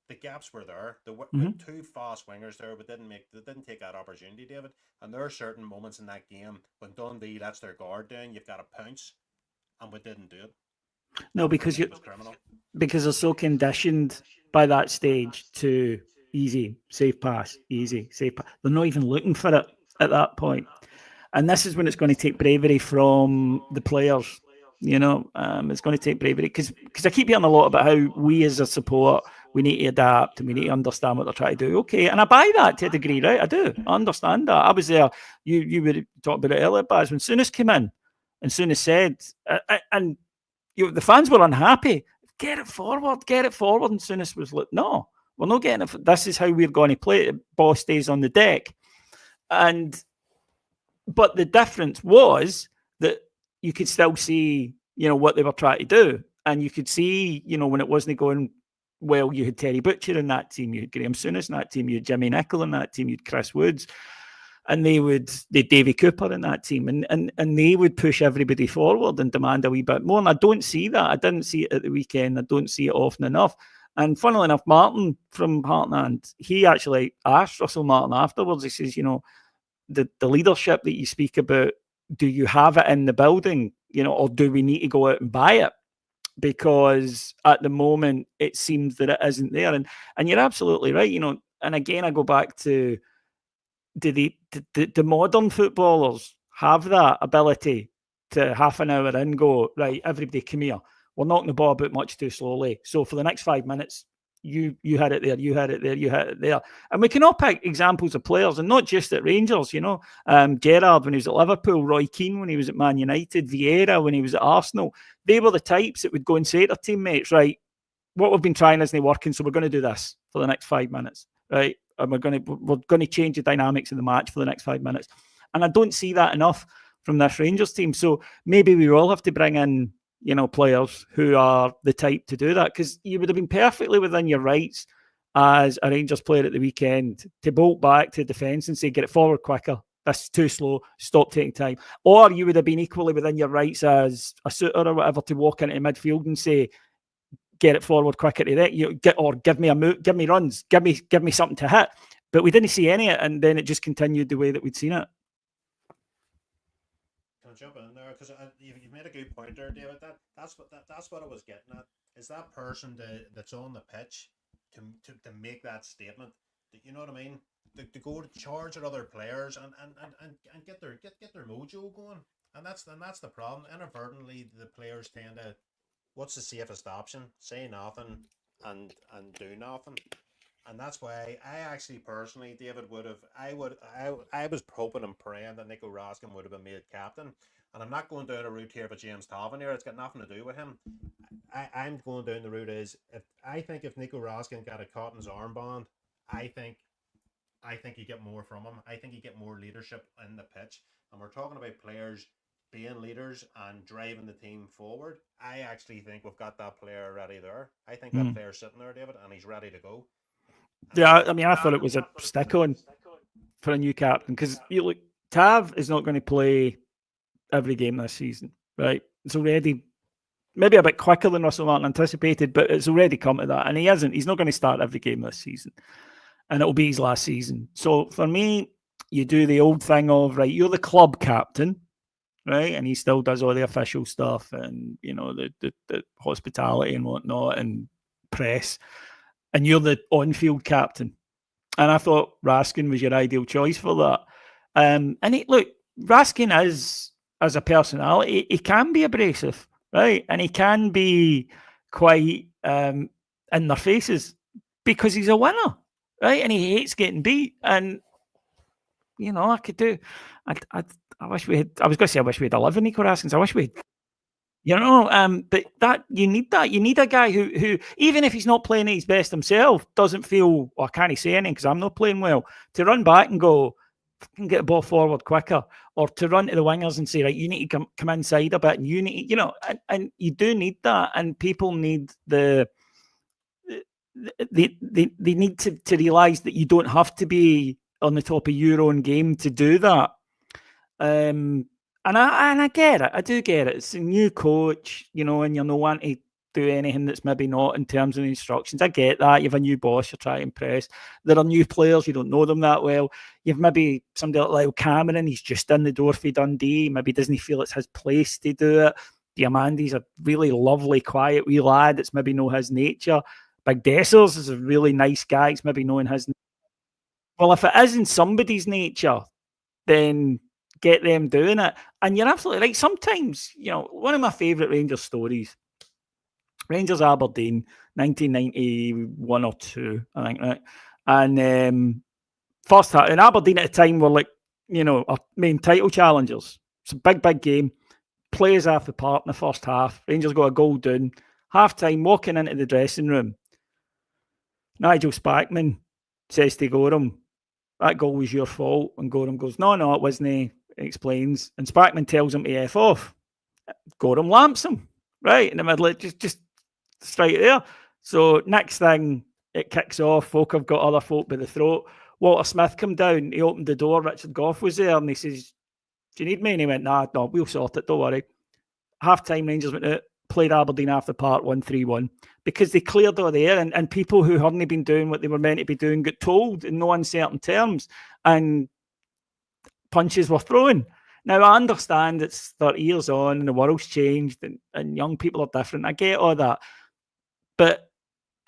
The gaps were there. There were 2 fast wingers there, but they didn't take that opportunity, David. And there are certain moments in that game when Dundee lets their guard down. You've got to pounce, and we didn't do it. No, because they're so conditioned by that stage to easy, safe pass, easy, safe pass. They're not even looking for it at that point. And this is when it's going to take bravery from the players. It's going to take bravery because I keep hearing a lot about how we as a support, we need to adapt and we need to understand what they're trying to do. Okay, and I buy that to a degree, right? I do. I understand that. I was there. You were talking about it earlier, Baz, when Souness came in and Souness said, and the fans were unhappy. Get it forward. And Souness was like, no, we're not getting it. This is how we're going to play it. Ball stays on the deck. But the difference was that you could still see, what they were trying to do. And you could see, when it wasn't going well, you had Terry Butcher in that team, you had Graham Souness in that team, you had Jimmy Nicholl in that team, you had Chris Woods, and they had Davy Cooper in that team. And they would push everybody forward and demand a wee bit more. And I don't see that. I didn't see it at the weekend. I don't see it often enough. And funnily enough, Martin from Heartland, he actually asked Russell Martin afterwards, he says, the leadership that you speak about, do you have it in the building, or do we need to go out and buy it? Because at the moment, it seems that it isn't there. And you're absolutely right, and again, I go back to, do the modern footballers have that ability to half an hour in go, right, everybody come here. We're knocking the ball about much too slowly. So for the next 5 minutes, you had it there, you had it there, you had it there. And we can all pick examples of players, and not just at Rangers, Gerrard when he was at Liverpool, Roy Keane when he was at Man United, Vieira when he was at Arsenal. They were the types that would go and say to their teammates, right, what we've been trying isn't working, so we're going to do this for the next 5 minutes, right? And we're going to change the dynamics of the match for the next 5 minutes. And I don't see that enough from this Rangers team. So maybe we will have to bring in players who are the type to do that, because you would have been perfectly within your rights as a Rangers player at the weekend to bolt back to defence and say, get it forward quicker. That's too slow. Stop taking time. Or you would have been equally within your rights as a Suter or whatever to walk into midfield and say, get it forward quicker to that. Give me a move, give me runs, give me something to hit. But we didn't see any of it, and then it just continued the way that we'd seen it. Jump in there because you've made a good point there, David. That's what I was getting at. Is that person that's on the pitch to make that statement? You know what I mean? To go to charge at other players and get their mojo going. And that's the problem. Inadvertently, the players tend to, what's the safest option? Say nothing and do nothing. And that's why I actually personally, David, I was hoping and praying that Nico Roskin would have been made captain. And I'm not going down a route here for James Tavernier. It's got nothing to do with him. I'm going down the route is, if Nico Roskin got a Cotton's armband, I think you get more from him. I think you get more leadership in the pitch. And we're talking about players being leaders and driving the team forward. I actually think we've got that player ready there. I think that player's sitting there, David, and he's ready to go. Yeah, I mean, I thought it was a stick-on for a new captain, because Tav is not going to play every game this season, right? It's already maybe a bit quicker than Russell Martin anticipated, but it's already come to that, and he isn't. He's not going to start every game this season, and it'll be his last season. So for me, you do the old thing of, right, you're the club captain, right? And he still does all the official stuff and, you know, the hospitality and whatnot and press. And you're the on-field captain. And I thought Raskin was your ideal choice for that. And look, Raskin is, as a personality, he can be abrasive, right? And he can be quite in their faces because he's a winner, right? And he hates getting beat. And, you know, I could do, I wish we had, I was going to say, I wish we had 11 Nico Raskins. I wish we had, you know, but that. You need a guy who, even if he's not playing at his best himself, doesn't feel, oh, I can't say anything because I'm not playing well, to run back and go, can get the ball forward quicker, or to run to the wingers and say, right, you need to come inside a bit, and you need, you know, and you do need that, and people need they need to realise that you don't have to be on the top of your own game to do that. And I get it. I do get it. It's a new coach, you know, and you're no one to do anything that's maybe not in terms of instructions. I get that. You have a new boss you're trying to impress. There are new players, you don't know them that well. You've maybe somebody like Lyle Cameron, he's just in the door for Dundee. Maybe doesn't feel it's his place to do it. Diamandi's a really lovely, quiet wee lad. It's maybe know his nature. Big Dessers is a really nice guy. It's maybe knowing his. Well, if it isn't somebody's nature, then get them doing it. And you're absolutely right. Sometimes, you know, one of my favourite Rangers stories, Rangers Aberdeen, 1991 or 2, I think, right? And first half, in Aberdeen at the time were like, you know, our main title challengers. It's a big, big game. Players off the park in the first half. Rangers got a goal down. Half time, walking into the dressing room. Nigel Spackman says to Gorham, that goal was your fault. And Gorham goes, no, it wasn't. He explains. And Spackman tells him to F off. Gorham lamps him right in the middle, just straight there. So next thing, it kicks off. Folk have got other folk by the throat. Walter Smith come down. He opened the door. Richard Gough was there. And he says, do you need me? And he went, no, we'll sort it. Don't worry. Half-time, Rangers went out, played Aberdeen after part 1-3-1 because they cleared all the air and people who hadn't been doing what they were meant to be doing got told in no uncertain terms and punches were thrown. Now, I understand it's 30 years on and the world's changed and young people are different. I get all that. But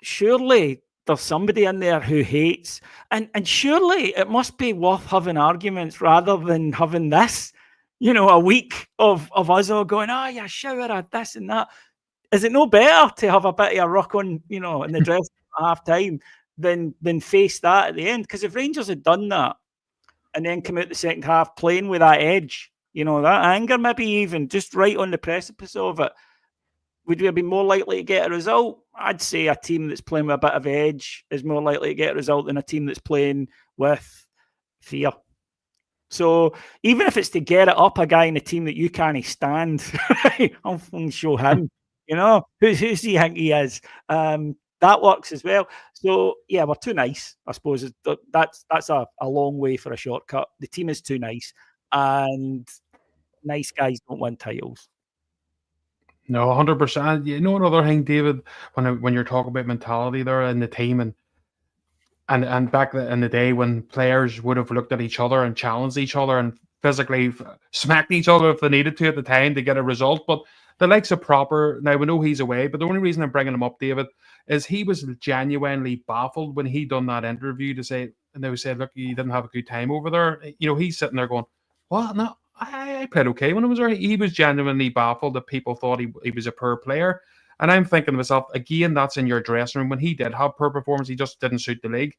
surely there's somebody in there who hates. And surely it must be worth having arguments rather than having this, you know, a week of us all going, oh, yeah, shower at this and that. Is it no better to have a bit of a rock on, you know, in the dress at half time than face that at the end? Because if Rangers had done that and then come out the second half playing with that edge, you know, that anger, maybe even just right on the precipice of it, would we have been more likely to get a result? I'd say a team that's playing with a bit of edge is more likely to get a result than a team that's playing with fear. So even if it's to get it up a guy in the team that you can't stand, I'll show him, you know, who's he think he is? That works as well. So yeah, we're too nice, I suppose. That's a long way for a shortcut. The team is too nice, and nice guys don't win titles. No, 100%. You know another thing, David, when you're talking about mentality there in the team and back in the day when players would have looked at each other and challenged each other and physically smacked each other if they needed to at the time to get a result. But the likes of Proper, now we know he's away, but the only reason I'm bringing him up, David, is he was genuinely baffled when he done that interview to say, and they said, look, you didn't have a good time over there. You know, he's sitting there going, what? No, I played okay when I was there. He was genuinely baffled that people thought he was a poor player. And I'm thinking to myself, again, that's in your dressing room. When he did have poor performance, he just didn't suit the league.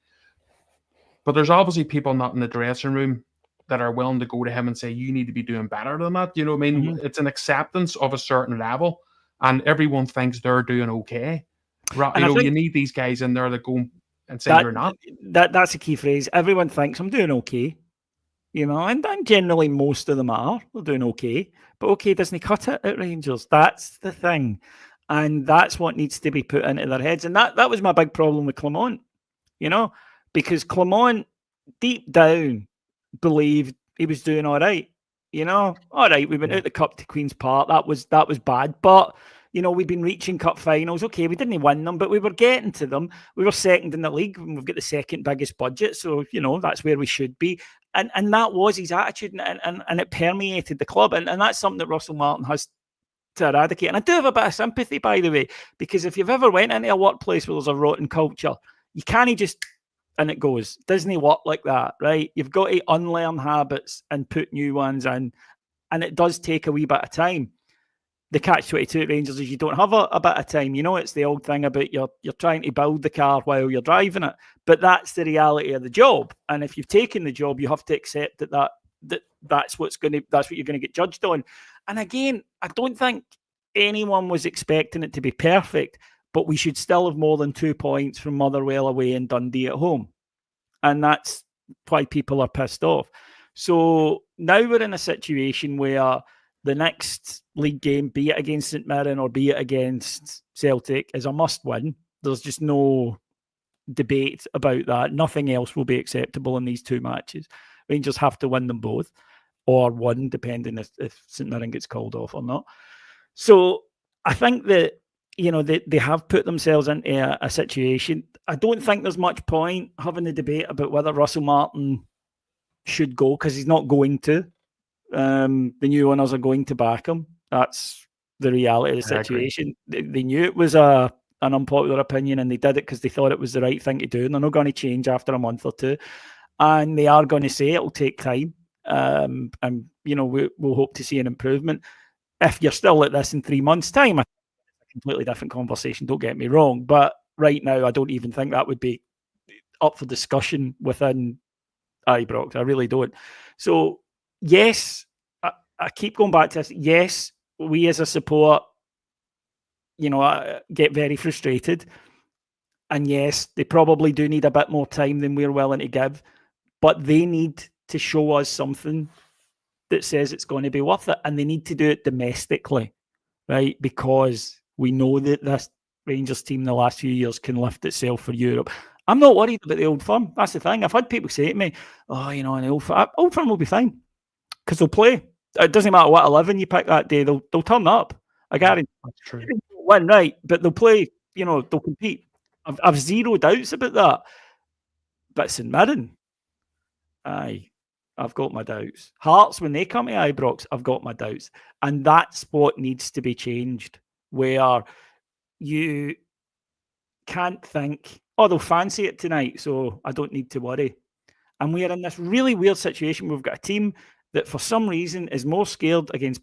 But there's obviously people not in the dressing room that are willing to go to him and say, you need to be doing better than that. You know what I mean? Mm-hmm. It's an acceptance of a certain level, and everyone thinks they're doing okay. Right? You know, you need these guys in there that go and say you're not. That's a key phrase. Everyone thinks I'm doing okay. You know, and generally most of them are. They're doing okay. But okay doesn't cut it at Rangers. That's the thing. And that's what needs to be put into their heads. And that was my big problem with Clement, you know, because Clement deep down believed he was doing all right. You know, all right, we went out the cup to Queen's Park. That was bad. But, you know, we've been reaching cup finals. Okay, we didn't win them, but we were getting to them. We were second in the league and we've got the second biggest budget. So, you know, that's where we should be. And that was his attitude, and it permeated the club. And that's something that Russell Martin has to eradicate. And I do have a bit of sympathy, by the way, because if you've ever went into a workplace where there's a rotten culture, you can't just, and it goes, doesn't work like that, right? You've got to unlearn habits and put new ones in. And it does take a wee bit of time. The catch-22 at Rangers is you don't have a bit of time. You know, it's the old thing about you're trying to build the car while you're driving it. But that's the reality of the job. And if you've taken the job, you have to accept that's what you're going to get judged on. And again, I don't think anyone was expecting it to be perfect, but we should still have more than 2 points from Motherwell away and Dundee at home. And that's why people are pissed off. So now we're in a situation where the next league game, be it against St Mirren or be it against Celtic, is a must-win. There's just no debate about that. Nothing else will be acceptable in these two matches. Rangers have to win them both, or one, depending if St Mirren gets called off or not. So I think that, you know, they have put themselves into a situation. I don't think there's much point having the debate about whether Russell Martin should go, because he's not going to. The new owners are going to back him. That's the reality of the situation. They knew it was an unpopular opinion, and they did it because they thought it was the right thing to do. And they're not going to change after a month or two. And they are going to say it'll take time. And, you know, we'll hope to see an improvement. If you're still at this in 3 months' time, I think it's a completely different conversation, don't get me wrong. But right now, I don't even think that would be up for discussion within Ibrox. I really don't. So, yes, I keep going back to this. Yes, we as a support, you know, get very frustrated. And yes, they probably do need a bit more time than we're willing to give. But they need to show us something that says it's going to be worth it. And they need to do it domestically, right? Because we know that this Rangers team in the last few years can lift itself for Europe. I'm not worried about the Old Firm. That's the thing. I've had people say to me, oh, you know, an Old Firm will be fine because they'll play. It doesn't matter what 11 you pick that day, they'll turn up. I guarantee. That's true. They won't win, right? But they'll play, you know, they'll compete. I've zero doubts about that. But St Mirren, aye, I've got my doubts. Hearts, when they come to Ibrox, I've got my doubts. And that's what needs to be changed, where you can't think, oh, they'll fancy it tonight, so I don't need to worry. And we are in this really weird situation. We've got a team that for some reason is more scared against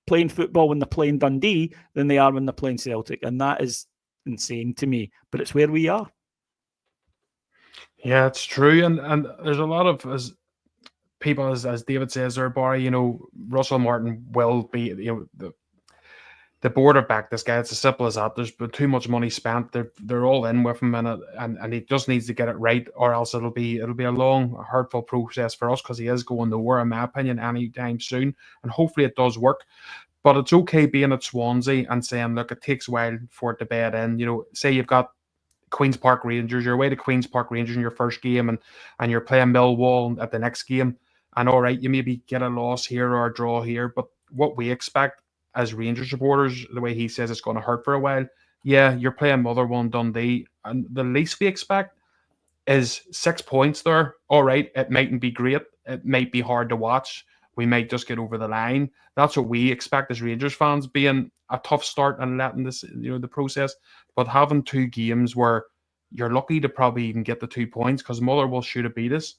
playing football when they're playing Dundee than they are when they're playing Celtic. And that is insane to me, but it's where we are. Yeah, it's true. And there's a lot of people, as David says there, Barry, you know, Russell Martin will be, you know, the board have backed this guy. It's as simple as that. There's been too much money spent. They're all in with him, and he just needs to get it right, or else it'll be a long, hurtful process for us, because he is going nowhere, in my opinion, anytime soon. And hopefully it does work. But it's okay being at Swansea and saying, look, it takes a while for it to bed in. You know, say you've got Queen's Park Rangers, you're away to Queen's Park Rangers in your first game, and you're playing Millwall at the next game. And all right, you maybe get a loss here or a draw here, but what we expect as Rangers supporters, the way he says it's going to hurt for a while, yeah, you're playing Motherwell and Dundee, and the least we expect is 6 points there. All right, it mightn't be great, it might be hard to watch, we might just get over the line. That's what we expect as Rangers fans, being a tough start and letting this, you know, the process, but having 2 games where you're lucky to probably even get the 2 points, because Motherwell should have beat us.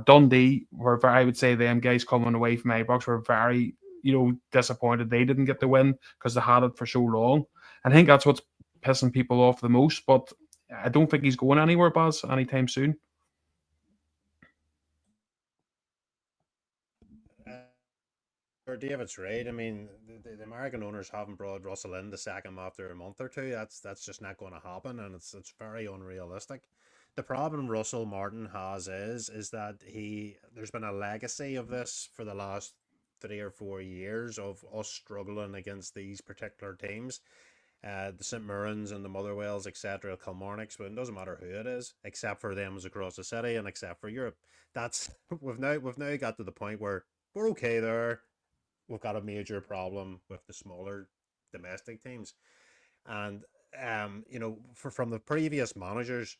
Dundee were I would say them guys coming away from Ibrox were very, you know, disappointed they didn't get the win because they had it for so long. And I think that's what's pissing people off the most. But I don't think he's going anywhere, Baz, anytime soon. David's right. I mean, the American owners haven't brought Russell in to sack him after a month or two. That's just not going to happen, and it's very unrealistic. The problem Russell Martin has is that there's been a legacy of this for the last 3 or 4 years of us struggling against these particular teams. The St Mirrens and the Motherwells, etc., Kilmarnocks, but it doesn't matter who it is, except for them as across the city and except for Europe. That's we've now got to the point where we're okay there. We've got a major problem with the smaller domestic teams, and you know, from the previous managers,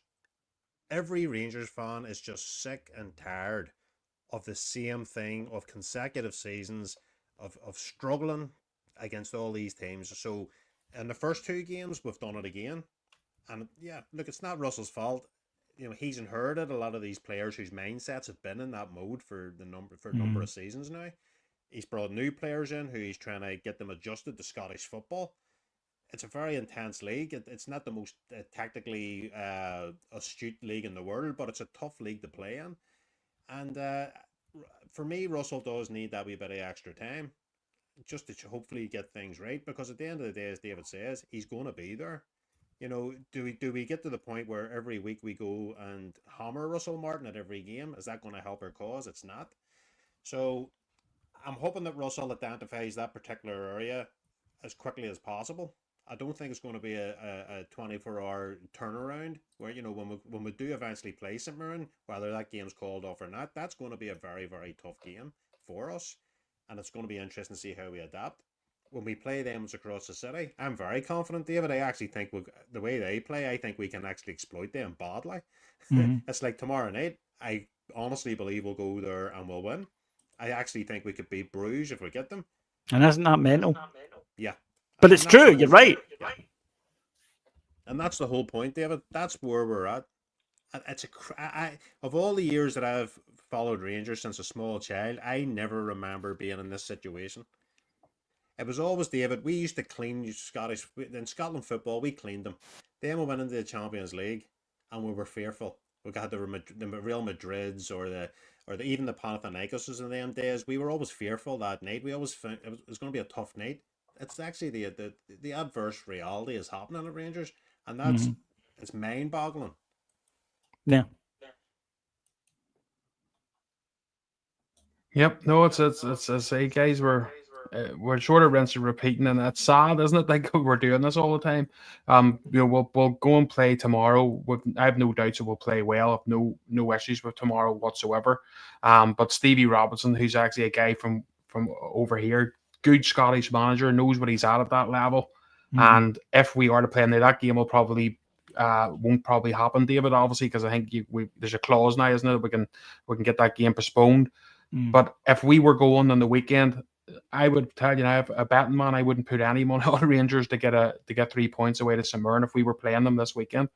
every Rangers fan is just sick and tired of the same thing, of consecutive seasons of struggling against all these teams. So in the first 2 games, we've done it again. And yeah, look, it's not Russell's fault. He's inherited a lot of these players whose mindsets have been in that mode for a number of seasons now. He's brought new players in who he's trying to get them adjusted to Scottish football. It's a very intense league. It's not the most tactically astute league in the world, but it's a tough league to play in. And for me, Russell does need that wee bit of extra time just to hopefully get things right, because at the end of the day, as David says, he's going to be there. Do we get to the point where every week we go and hammer Russell Martin at every game? Is that going to help our cause? It's not. So I'm hoping that Russell identifies that particular area as quickly as possible. I don't think it's going to be a 24-hour turnaround where, when we do eventually play St Mirren, whether that game's called off or not, that's going to be a very, very tough game for us. And it's going to be interesting to see how we adapt. When we play them across the city, I'm very confident, David. I actually think the way they play, I think we can actually exploit them badly. It's like tomorrow night, I honestly believe we'll go there and we'll win. I actually think we could beat Bruges if we get them. And isn't that mental? Yeah. But it's true, you're right. Yeah. And that's the whole point, David. That's where we're at. Of all the years that I've followed Rangers since a small child, I never remember being in this situation. It was always, David, we used to clean in Scotland football, we cleaned them. Then we went into the Champions League and we were fearful. We got the Real Madrids or even the Panathinaikoses in them days. We were always fearful that night. We always found it was going to be a tough night. It's actually the adverse reality is happening at Rangers, and that's it's mind-boggling. Yeah. Yep. No, it's I say, guys, we're sort of rinsing and repeating, and it's sad, isn't it? Like we're doing this all the time. We'll go and play tomorrow. I have no doubts that we'll play well. I have no issues with tomorrow whatsoever. But Stevie Robinson, who's actually a guy from over here, good Scottish manager, knows what he's at that level. And if we are to play, now that game will probably won't probably happen, David, obviously, because I think there's a clause now, isn't it? We can get that game postponed. But if we were going on the weekend, I would tell you now, a betting man, I wouldn't put any money on Rangers to get 3 points away to St Mirren if we were playing them this weekend.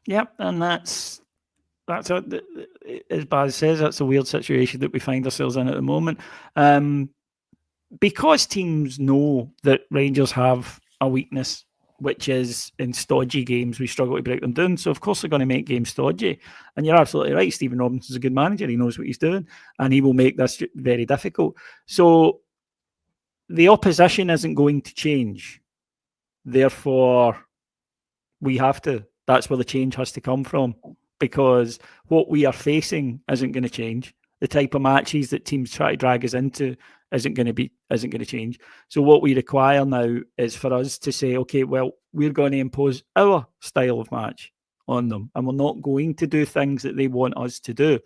Yep, and that's as Baz says, that's a weird situation that we find ourselves in at the moment. Because teams know that Rangers have a weakness, which is in stodgy games, we struggle to break them down. So, of course, they're going to make games stodgy. And you're absolutely right. Stephen Robinson's a good manager. He knows what he's doing. And he will make this very difficult. So, the opposition isn't going to change. Therefore, we have to. That's where the change has to come from. Because what we are facing isn't going to change. The type of matches that teams try to drag us into isn't going to change. So what we require now is for us to say, okay, well, we're going to impose our style of match on them, and we're not going to do things that they want us to do.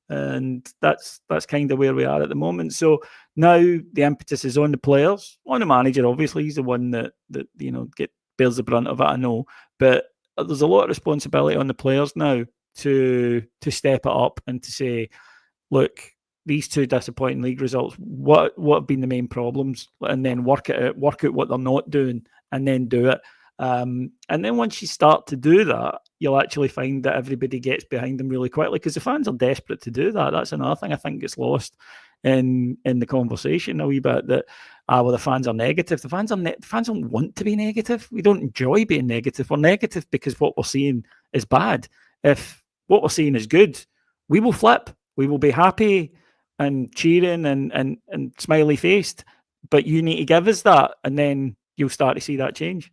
And that's kind of where we are at the moment. So now the impetus is on the players, on the manager. Obviously, he's the one that bears the brunt of it. I know, but there's a lot of responsibility on the players now to step it up and to say, look, these 2 disappointing league results, what have been the main problems, and then work out what they're not doing, and then do it. And then once you start to do that, you'll actually find that everybody gets behind them really quickly, because the fans are desperate to do that. That's another thing I think gets lost in the conversation a wee bit, that the fans are negative. The fans don't want to be negative. We don't enjoy being negative. We're negative because what we're seeing is bad. If what we're seeing is good, we will flip. We will be happy and cheering and smiley faced, but you need to give us that, and then you'll start to see that change.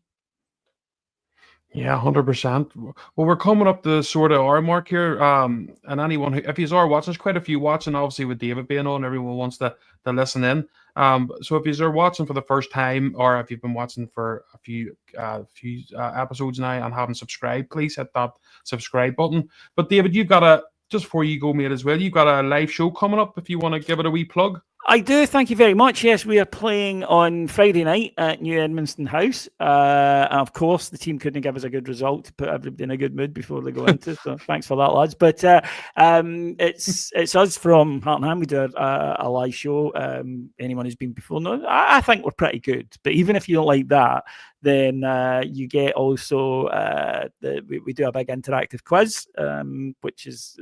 Yeah, 100%. Well, we're coming up to sort of our mark here. And anyone if you are watching, there's quite a few watching, obviously with David being on, everyone wants to listen in. So if you are watching for the first time, or if you've been watching for a few episodes now and haven't subscribed, please hit that subscribe button. But David, you've got just before you go, mate, as well, you've got a live show coming up if you want to give it a wee plug. I do. Thank you very much. Yes, we are playing on Friday night at New Edmonton House. And of course, the team couldn't give us a good result to put everybody in a good mood before they go into. So thanks for that, lads. But it's us from Heart and Hand. We do a live show. Anyone who's been before knows. I think we're pretty good. But even if you don't like that, then you get also we do a big interactive quiz, which is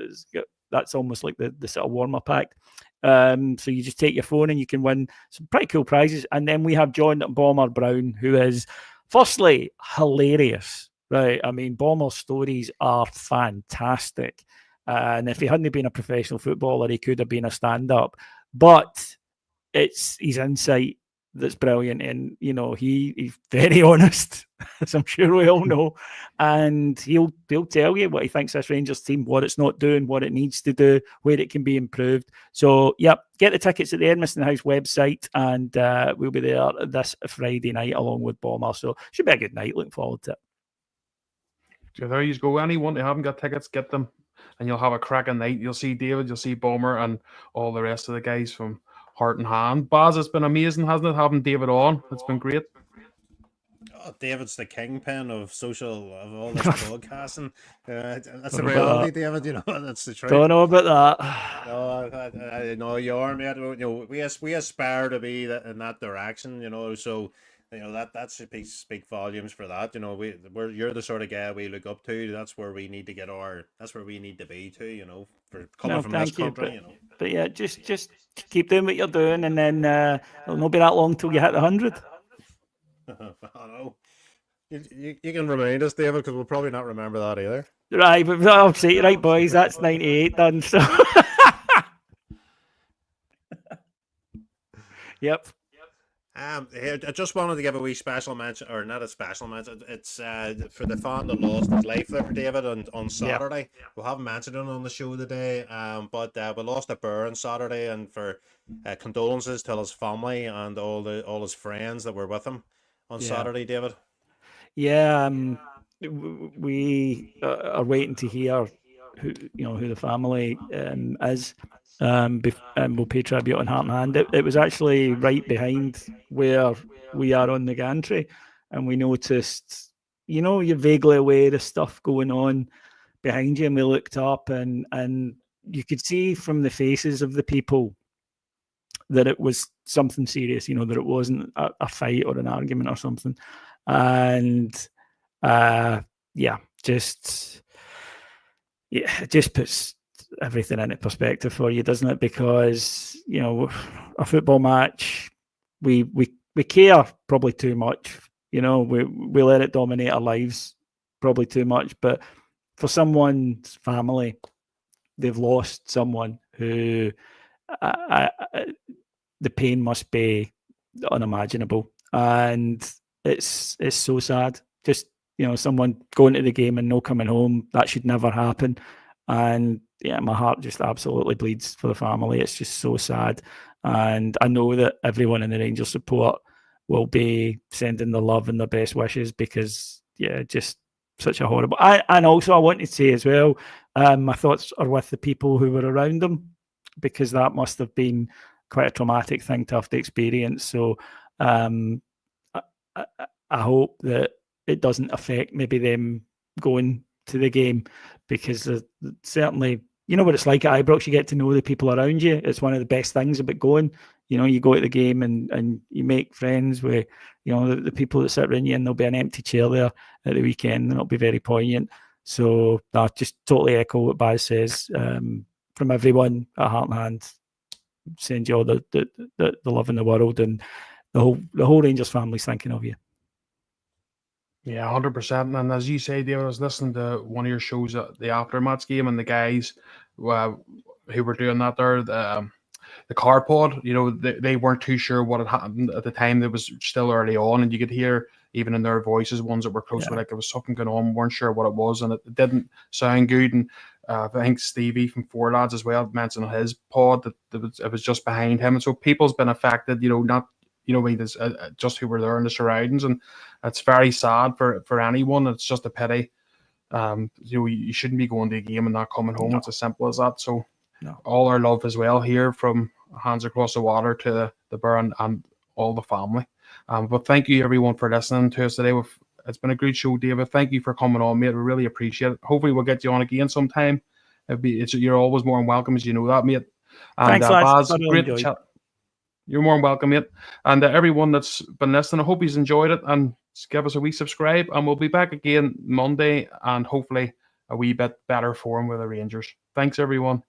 that's almost like the sort of warm-up act. So you just take your phone and you can win some pretty cool prizes. And then we have John Bomber Brown, who is firstly hilarious, right? I mean, Bomber's stories are fantastic. And if he hadn't been a professional footballer, he could have been a stand-up. But it's his insight that's brilliant, and he's very honest, as I'm sure we all know, and he'll tell you what he thinks this Rangers team, what it's not doing, what it needs to do, where it can be improved. So get the tickets at the Edmonton House website, and we'll be there this Friday night along with Bomber. So should be a good night. Looking forward to it. So there you go. Anyone who haven't got tickets, get them, and you'll have a cracking night. You'll see David, you'll see Bomber, and all the rest of the guys from Heart and Hand. Baz, it's been amazing, hasn't it, having David on? It's been great. Oh, David's the kingpin of all this broadcasting. That's the reality, David. That's the truth. Don't know about that. No, I know you are, mate. We aspire to be in that direction. So that should speak volumes for that. You're the sort of guy we look up to. That's where we need to that's where we need to be too. For coming from this country. But yeah, just keep doing what you're doing, and then it'll not be that long till you hit 100. I know. You can remind us, David, because we'll probably not remember that either. Right, but I'll say, right, boys, that's 98 done. So, yep. I just wanted to give a wee special mention, or not a special mention. It's for the fan that lost his life there, David, on Saturday. Yep. We haven't mentioned it on the show today, but we lost a bear on Saturday, and for condolences to his family and all his friends that were with him on Saturday, David. Yeah, we are waiting to hear who the family is. We'll pay tribute on Heart and Hand. It was actually right behind where we are on the gantry, and we noticed, you're vaguely aware of stuff going on behind you, and we looked up, and you could see from the faces of the people that it was something serious, that it wasn't a fight or an argument or something. And it just puts everything into perspective for you, doesn't it? Because a football match, we care probably too much. We let it dominate our lives probably too much. But for someone's family, they've lost someone who the pain must be unimaginable, and it's so sad. Just someone going to the game and no coming home, that should never happen. And my heart just absolutely bleeds for the family. It's just so sad. And I know that everyone in the Rangers support will be sending the love and the best wishes, because just such a horrible. And also I want to say as well, my thoughts are with the people who were around them, because that must have been quite a traumatic thing to have to experience. So I hope that it doesn't affect maybe them going to the game, because certainly, what it's like at Ibrox, you get to know the people around you. It's one of the best things about going. You go to the game and you make friends with, the people that sit around you, and there'll be an empty chair there at the weekend, and it'll be very poignant. So I just totally echo what Baz says. From everyone at Heart and Hand, send you all the love in the world, and the whole Rangers family's thinking of you. Yeah, 100%. And as you say, David, I was listening to one of your shows at the aftermatch game, and the guys who were doing that there, the car pod, they weren't too sure what had happened at the time. It was still early on, and you could hear even in their voices, ones that were close, were like, there was something going on, weren't sure what it was, and it didn't sound good. And I think Stevie from Four Lads as well mentioned on his pod that it was just behind him. And so people's been affected, not just who were there in the surroundings, and it's very sad for anyone. It's just a pity. You shouldn't be going to a game and not coming home. No. It's as simple as that. So all our love as well here from hands across the water to the Burn and all the family. But thank you everyone for listening to us today. It's been a great show, David. Thank you for coming on, mate. We really appreciate it. Hopefully we'll get you on again sometime. You're always more than welcome, as you know that, mate. And Thanks, lads. Baz, Thoroughly great to enjoyed. chat. You're more than welcome, mate. And everyone that's been listening, I hope you've enjoyed it, and give us a wee subscribe, and we'll be back again Monday, and hopefully a wee bit better form with the Rangers. Thanks, everyone.